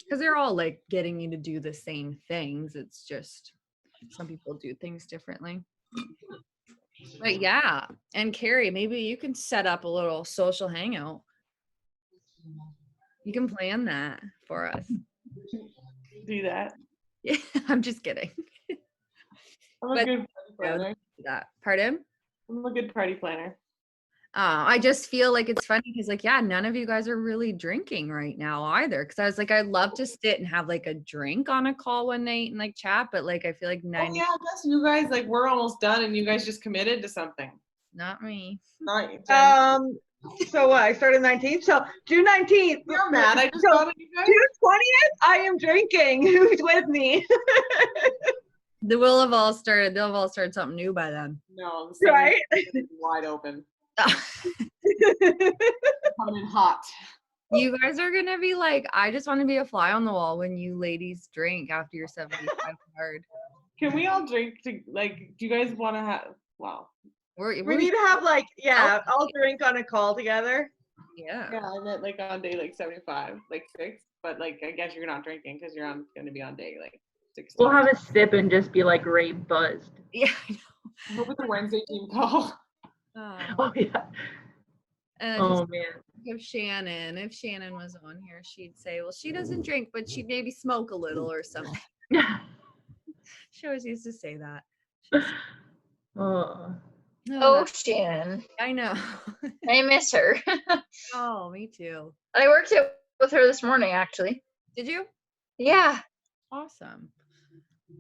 Because they're all like getting you to do the same things. It's just some people do things differently. But yeah, and Carrie, maybe you can set up a little social hangout. You can plan that for us. Do that. Yeah, I'm just kidding. I'm a good party planner. That pardon? I'm a good party planner. I just feel like it's funny because like, yeah, none of you guys are really drinking right now either. Cause I was like, I'd love to sit and have like a drink on a call one night and like chat, but like, I feel like 90. Oh yeah, I guess you guys like, we're almost done and you guys just committed to something. Not me. Not you. So what? I started 19th. So June 19th. You're mad. I just got it, you guys. June 20th. I am drinking. Who's with me? They'll have all started something new by then. No, right? Wide open. Coming in hot. You guys are gonna be like, I just want to be a fly on the wall when you ladies drink after your 75 hard. Can we all drink to like? Do you guys want to have? Wow. We need to have like all drink on a call together. Yeah. Yeah, I meant like on day like 75, like 6. But like I guess you're not drinking because you're gonna be on day like 16. We'll have a sip and just be like Ray buzzed. Yeah. What was the Wednesday team call? Oh yeah. And I Oh just man. think of Shannon. If Shannon was on here, she'd say, well, she doesn't drink, but she'd maybe smoke a little or something. She always used to say that. She's, Oh. Oh, Shannon. I know. I miss her. Oh, me too. I worked it with her this morning, actually. Did you? Yeah. Awesome.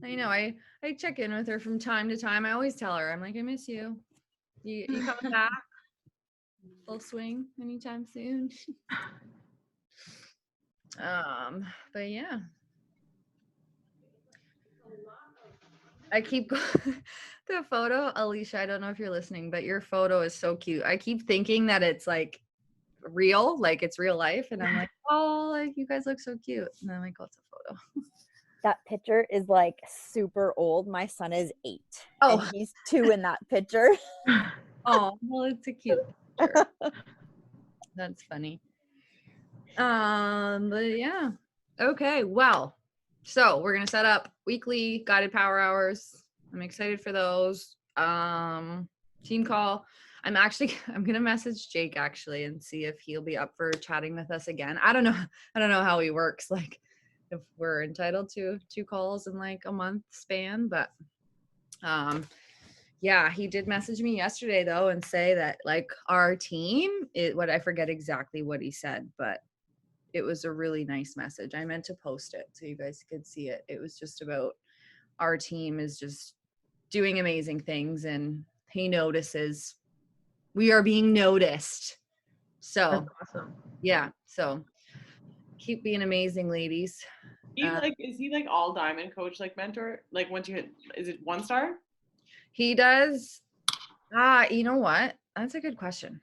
I know. I check in with her from time to time. I always tell her, I'm like, I miss you. You coming back? Full swing anytime soon? But yeah. I keep the photo, Alicia, I don't know if you're listening, but your photo is so cute. I keep thinking that it's like real, like it's real life. And I'm like, oh, like you guys look so cute. And I'm like, oh, it's a photo. That picture is like super old. My son is 8. Oh. And he's 2 in that picture. Oh, well, it's a cute picture. That's funny. But yeah. Okay, well, so we're gonna set up weekly guided power hours. I'm excited for those. Team call. I'm gonna message Jake actually and see if he'll be up for chatting with us again. I don't know how he works, like if we're entitled to 2 calls in like a month span, but yeah, he did message me yesterday though and say that like our team, I forget exactly what he said, but it was a really nice message. I meant to post it so you guys could see it. It was just about our team is just doing amazing things and he notices we are being noticed. So That's awesome. yeah, so keep being amazing, ladies. Is he like all diamond coach, like mentor? Like once you hit, is it 1 star? He does. You know what? That's a good question.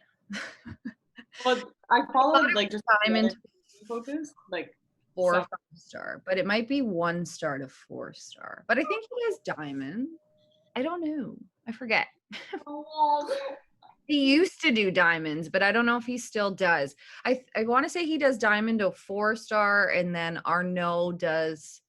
Well, I followed like just diamond coaches, like 4 or so- 5 star, but it might be 1 star to 4 star. But I think he has diamond. I don't know. I forget. He used to do diamonds, but I don't know if he still does. I want to say he does diamond to 4 star, and then Arnaud does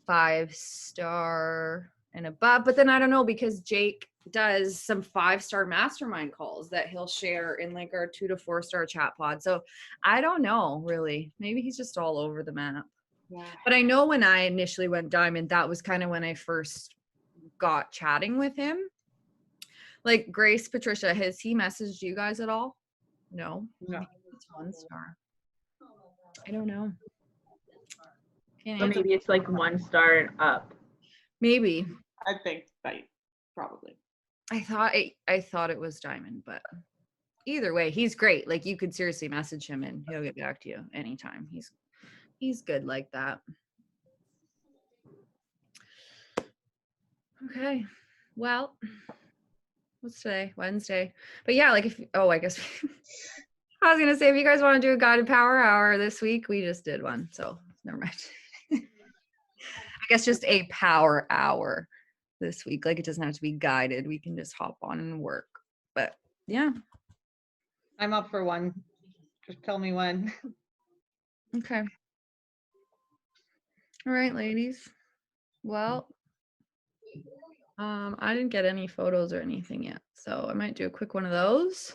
5 star and above. But then I don't know because Jake does some 5-star mastermind calls that he'll share in like our 2 to 4 star chat pod. So I don't know really. Maybe he's just all over the map. Yeah. But I know when I initially went diamond, that was kind of when I first got chatting with him. Like Grace, Patricia, has he messaged you guys at all? No. No. It's 1 star. I don't know. Can't So answer. maybe it's like 1 star and up. Maybe. I think that probably. I thought it was diamond, but either way, he's great. Like you could seriously message him and he'll get back to you anytime. He's good like that. Okay. Well, what's today? Wednesday. But yeah, like I guess I was gonna say if you guys want to do a guided power hour this week, we just did one. So never mind. I guess just a power hour this week. Like it doesn't have to be guided. We can just hop on and work. But yeah. I'm up for one. Just tell me when. Okay. All right, ladies. Well, I didn't get any photos or anything yet, so I might do a quick one of those.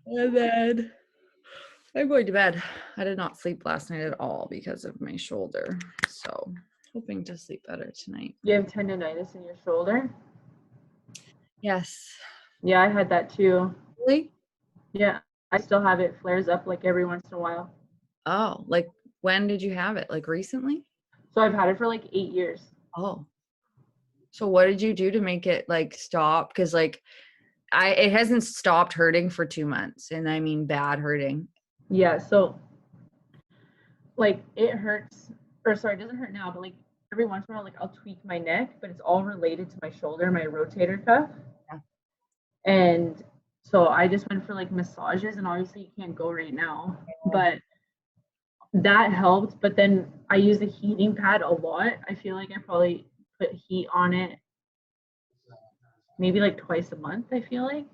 And then I'm going to bed. I did not sleep last night at all because of my shoulder, so hoping to sleep better tonight. You have tendonitis in your shoulder? Yes. Yeah, I had that too. Really? Yeah, I still have it. Flares up like every once in a while. Oh, like when did you have it? Like recently? So I've had it for like 8 years. Oh. So what did you do to make it like stop? Because like it hasn't stopped hurting for 2 months, and I mean bad hurting. Yeah, so like it hurts, or sorry, it doesn't hurt now, but like every once in a while, like I'll tweak my neck, but it's all related to my shoulder, my rotator cuff. Yeah. And so I just went for like massages, and obviously you can't go right now, but that helped. But then I use the heating pad a lot. I feel like I probably put heat on it maybe like twice a month, I feel like.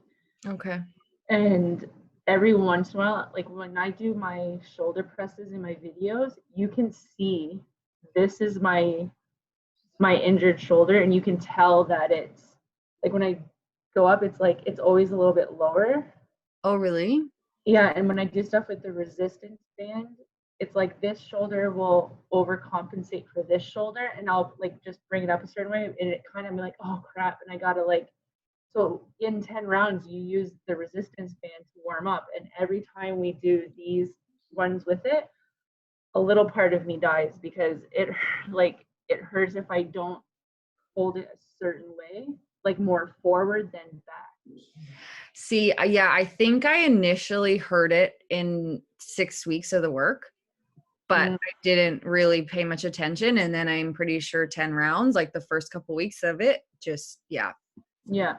Okay. And every once in a while, like when I do my shoulder presses in my videos, you can see this is my injured shoulder, and you can tell that it's like when I go up, it's always a little bit lower. Oh, really? Yeah, and when I do stuff with the resistance band, it's like this shoulder will overcompensate for this shoulder, and I'll like just bring it up a certain way, and it kind of be like, oh crap, and I gotta like, so in 10 rounds, you use the resistance band to warm up, and every time we do these ones with it, a little part of me dies because it hurts if I don't hold it a certain way, like more forward than back. See, yeah, I think I initially heard it in 6 weeks of the work, but I didn't really pay much attention. And then I'm pretty sure 10 rounds, like the first couple weeks of it, just, yeah. Yeah.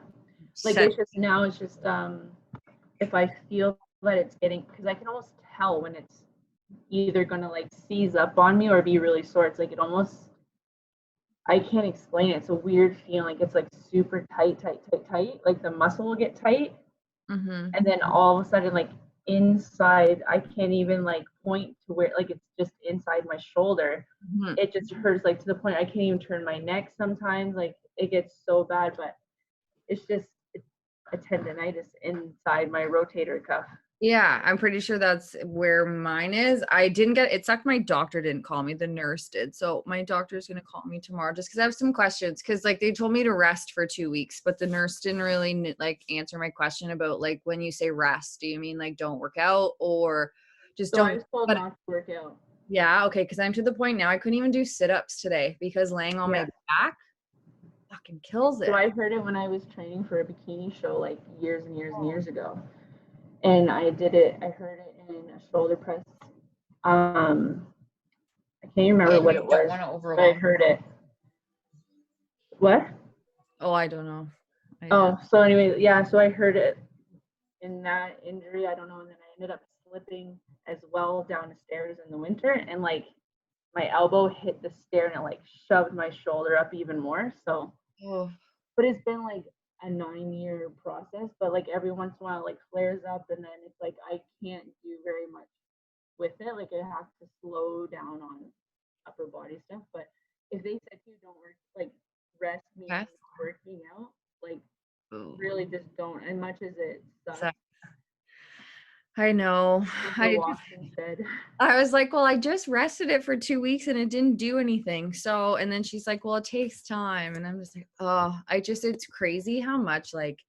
Like Set- it's just now it's just if I feel that it's getting, because I can almost tell when it's either gonna like seize up on me or be really sore. It's like it almost, I can't explain it. It's a weird feeling. It's like super tight. Like the muscle will get tight, Mhm. and then all of a sudden, like inside, I can't even like point to where, like it's just inside my shoulder. Mhm. It just hurts like to the point I can't even turn my neck sometimes. Like it gets so bad, but it's just a tendonitis inside my rotator cuff. Yeah, I'm pretty sure that's where mine is. I didn't get it sucked. My doctor didn't call me, the nurse did. So my doctor's gonna call me tomorrow just because I have some questions. Because like they told me to rest for 2 weeks, but the nurse didn't really like answer my question about like when you say rest, do you mean like don't work out or just So I don't? was told But not to work out. yeah, okay, because I'm to the point now I couldn't even do sit-ups today because laying on my back fucking kills it. So I heard it when I was training for a bikini show like years and years and years ago. And I did it, I heard it in a shoulder press. I can't even remember what it was, but I heard it. What? Oh, I don't know. Oh, so anyway, yeah, so I heard it in that injury, I don't know, and then I ended up slipping as well down the stairs in the winter, and like my elbow hit the stair and it like shoved my shoulder up even more. So, Oh. but it's been like a 9-year process, but like every once in a while it like flares up, and then it's like I can't do very much with it. Like I have to slow down on upper body stuff. But if they said to you don't work, like rest means Okay. working out, like Ooh. really just don't. As much as it sucks, I know. walk instead. I was like, well, I just rested it for 2 weeks and it didn't do anything. So, and then she's like, well, it takes time. And I'm just like, oh, it's crazy how much like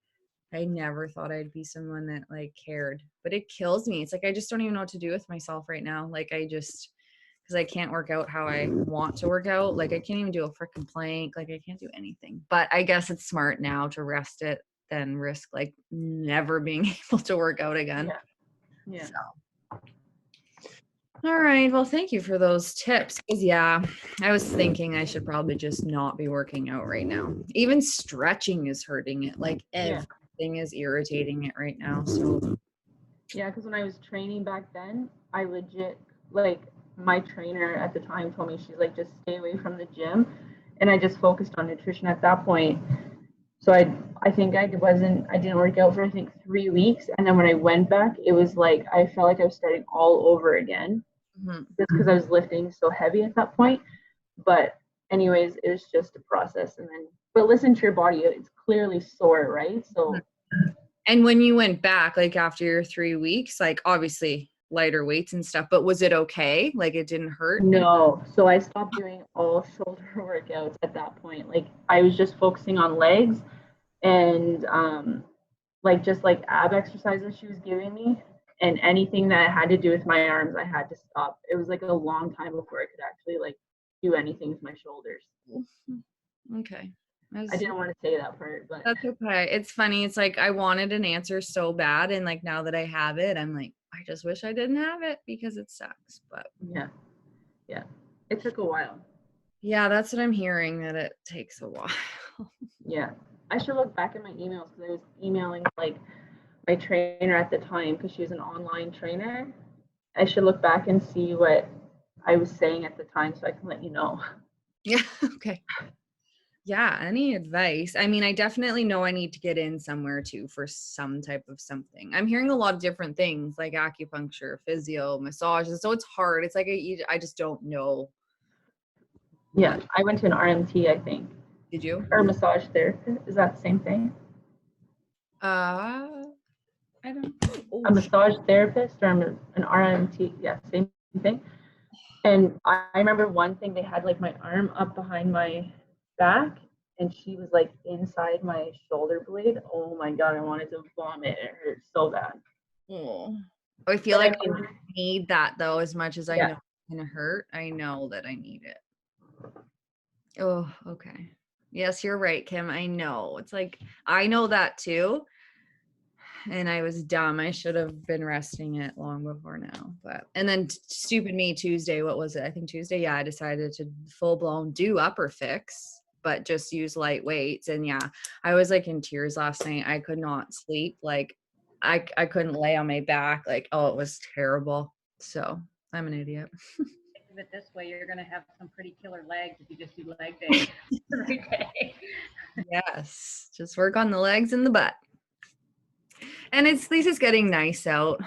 I never thought I'd be someone that like cared, but it kills me. It's like, I just don't even know what to do with myself right now. Like because I can't work out how I want to work out. Like I can't even do a freaking plank. Like I can't do anything, but I guess it's smart now to rest it than risk like never being able to work out again. Yeah. So. All right. Well, thank you for those tips. 'Cause, yeah, I was thinking I should probably just not be working out right now. Even stretching is hurting it. Like everything is irritating it right now. So yeah, because when I was training back then, I legit like my trainer at the time told me, she's like, just stay away from the gym, and I just focused on nutrition at that point. So I think I didn't work out for I think 3 weeks, and then when I went back, it was like I felt like I was starting all over again, just because I was lifting so heavy at that point. But anyways, it was just a process, and then but listen to your body; it's clearly sore, right? So. And when you went back, like after your 3 weeks, like obviously lighter weights and stuff, but was it okay? Like it didn't hurt? No. So I stopped doing all shoulder workouts at that point. Like I was just focusing on legs and like just like ab exercises she was giving me, and anything that had to do with my arms, I had to stop. It was like a long time before I could actually like do anything with my shoulders. Okay. I didn't want to say that part, but that's okay. It's funny. It's like I wanted an answer so bad, and like now that I have it, I'm like, I just wish I didn't have it because it sucks. But yeah, it took a while. Yeah, that's what I'm hearing, that it takes a while. Yeah, I should look back at my emails because I was emailing like my trainer at the time because she was an online trainer. I should look back and see what I was saying at the time so I can let you know. Yeah. Okay. Yeah. Any advice? I mean, I definitely know I need to get in somewhere too for some type of something. I'm hearing a lot of different things like acupuncture, physio, massages. So it's hard. It's like I just don't know. Yeah, I went to an RMT, I think. Did you? Or massage therapist. Is that the same thing? I don't. a massage therapist or I'm an RMT. Yeah, same thing. And I remember one thing, they had like my arm up behind my back and she was like inside my shoulder blade. Oh my God, I wanted to vomit. It hurt so bad. Oh. I feel But I like I mean, need that though, as much as I Yeah. know it's gonna hurt. I know that I need it. Oh, okay. Yes, you're right, Kim. I know. It's like I know that too. And I was dumb. I should have been resting it long before now. But and then stupid me Tuesday, what was it? I think Tuesday, yeah, I decided to full blown do upper fix, but just use light weights. And yeah, I was like in tears last night. I could not sleep. Like I couldn't lay on my back. Like, oh, it was terrible. So I'm an idiot. Think of it this way, you're gonna have some pretty killer legs if you just do leg day every day. Yes. Just work on the legs and the butt. And at least it's getting nice out.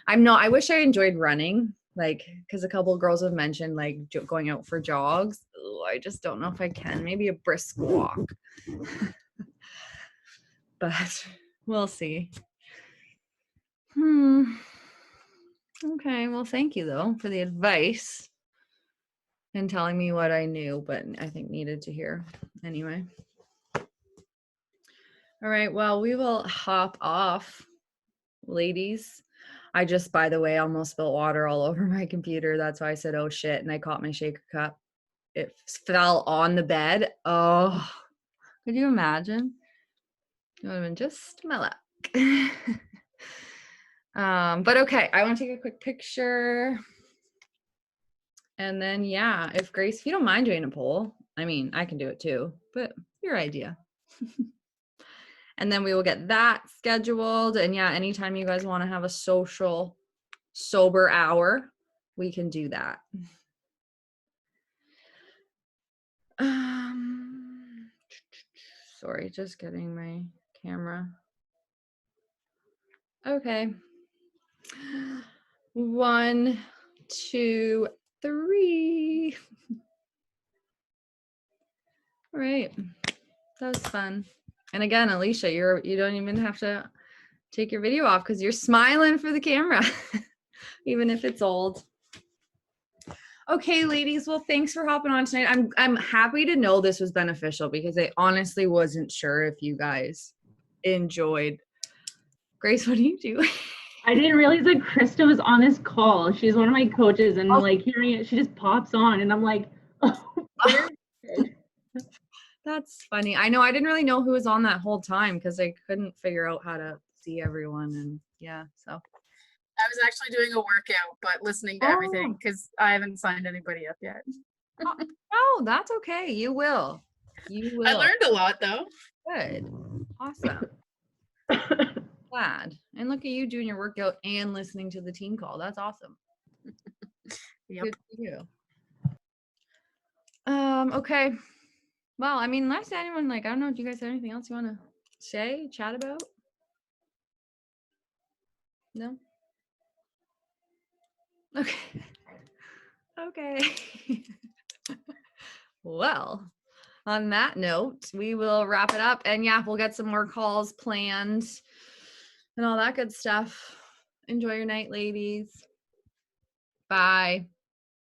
I wish I enjoyed running, like, because a couple of girls have mentioned like going out for jogs. Ooh, I just don't know if I can. Maybe a brisk walk. But we'll see. Okay, well, thank you though for the advice and telling me what I knew, but I think needed to hear anyway. All right, well, we will hop off, ladies. I just, by the way, almost spilled water all over my computer. That's why I said, oh shit, and I caught my shaker cup. It fell on the bed. Oh, could you imagine? It would have been just my luck. But okay, I want to take a quick picture. And then, yeah, if Grace, if you don't mind doing a poll, I mean, I can do it too, but your idea. And then we will get that scheduled. And yeah, anytime you guys want to have a social sober hour, we can do that. Sorry, just getting my camera. Okay. 1, 2, 3. All right. That was fun. And again, Alicia, you don't even have to take your video off because you're smiling for the camera, even if it's old. Okay, ladies. Well, thanks for hopping on tonight. I'm happy to know this was beneficial because I honestly wasn't sure if you guys enjoyed. Grace, what do you do? I didn't realize that Krista was on this call. She's one of my coaches, and like hearing it, she just pops on, and I'm like, oh, where is it? That's funny. I know I didn't really know who was on that whole time because I couldn't figure out how to see everyone. And yeah, so. I was actually doing a workout, but listening to everything because I haven't signed anybody up yet. Oh, that's okay. You will. You will. I learned a lot though. Good. Awesome. Glad. And look at you doing your workout and listening to the team call. That's awesome. Yep. Good for you. Okay. Well, I mean, unless anyone, like, I don't know, do you guys have anything else you want to say, chat about? No? Okay. Okay. Well, on that note, we will wrap it up. And yeah, we'll get some more calls planned and all that good stuff. Enjoy your night, ladies. Bye.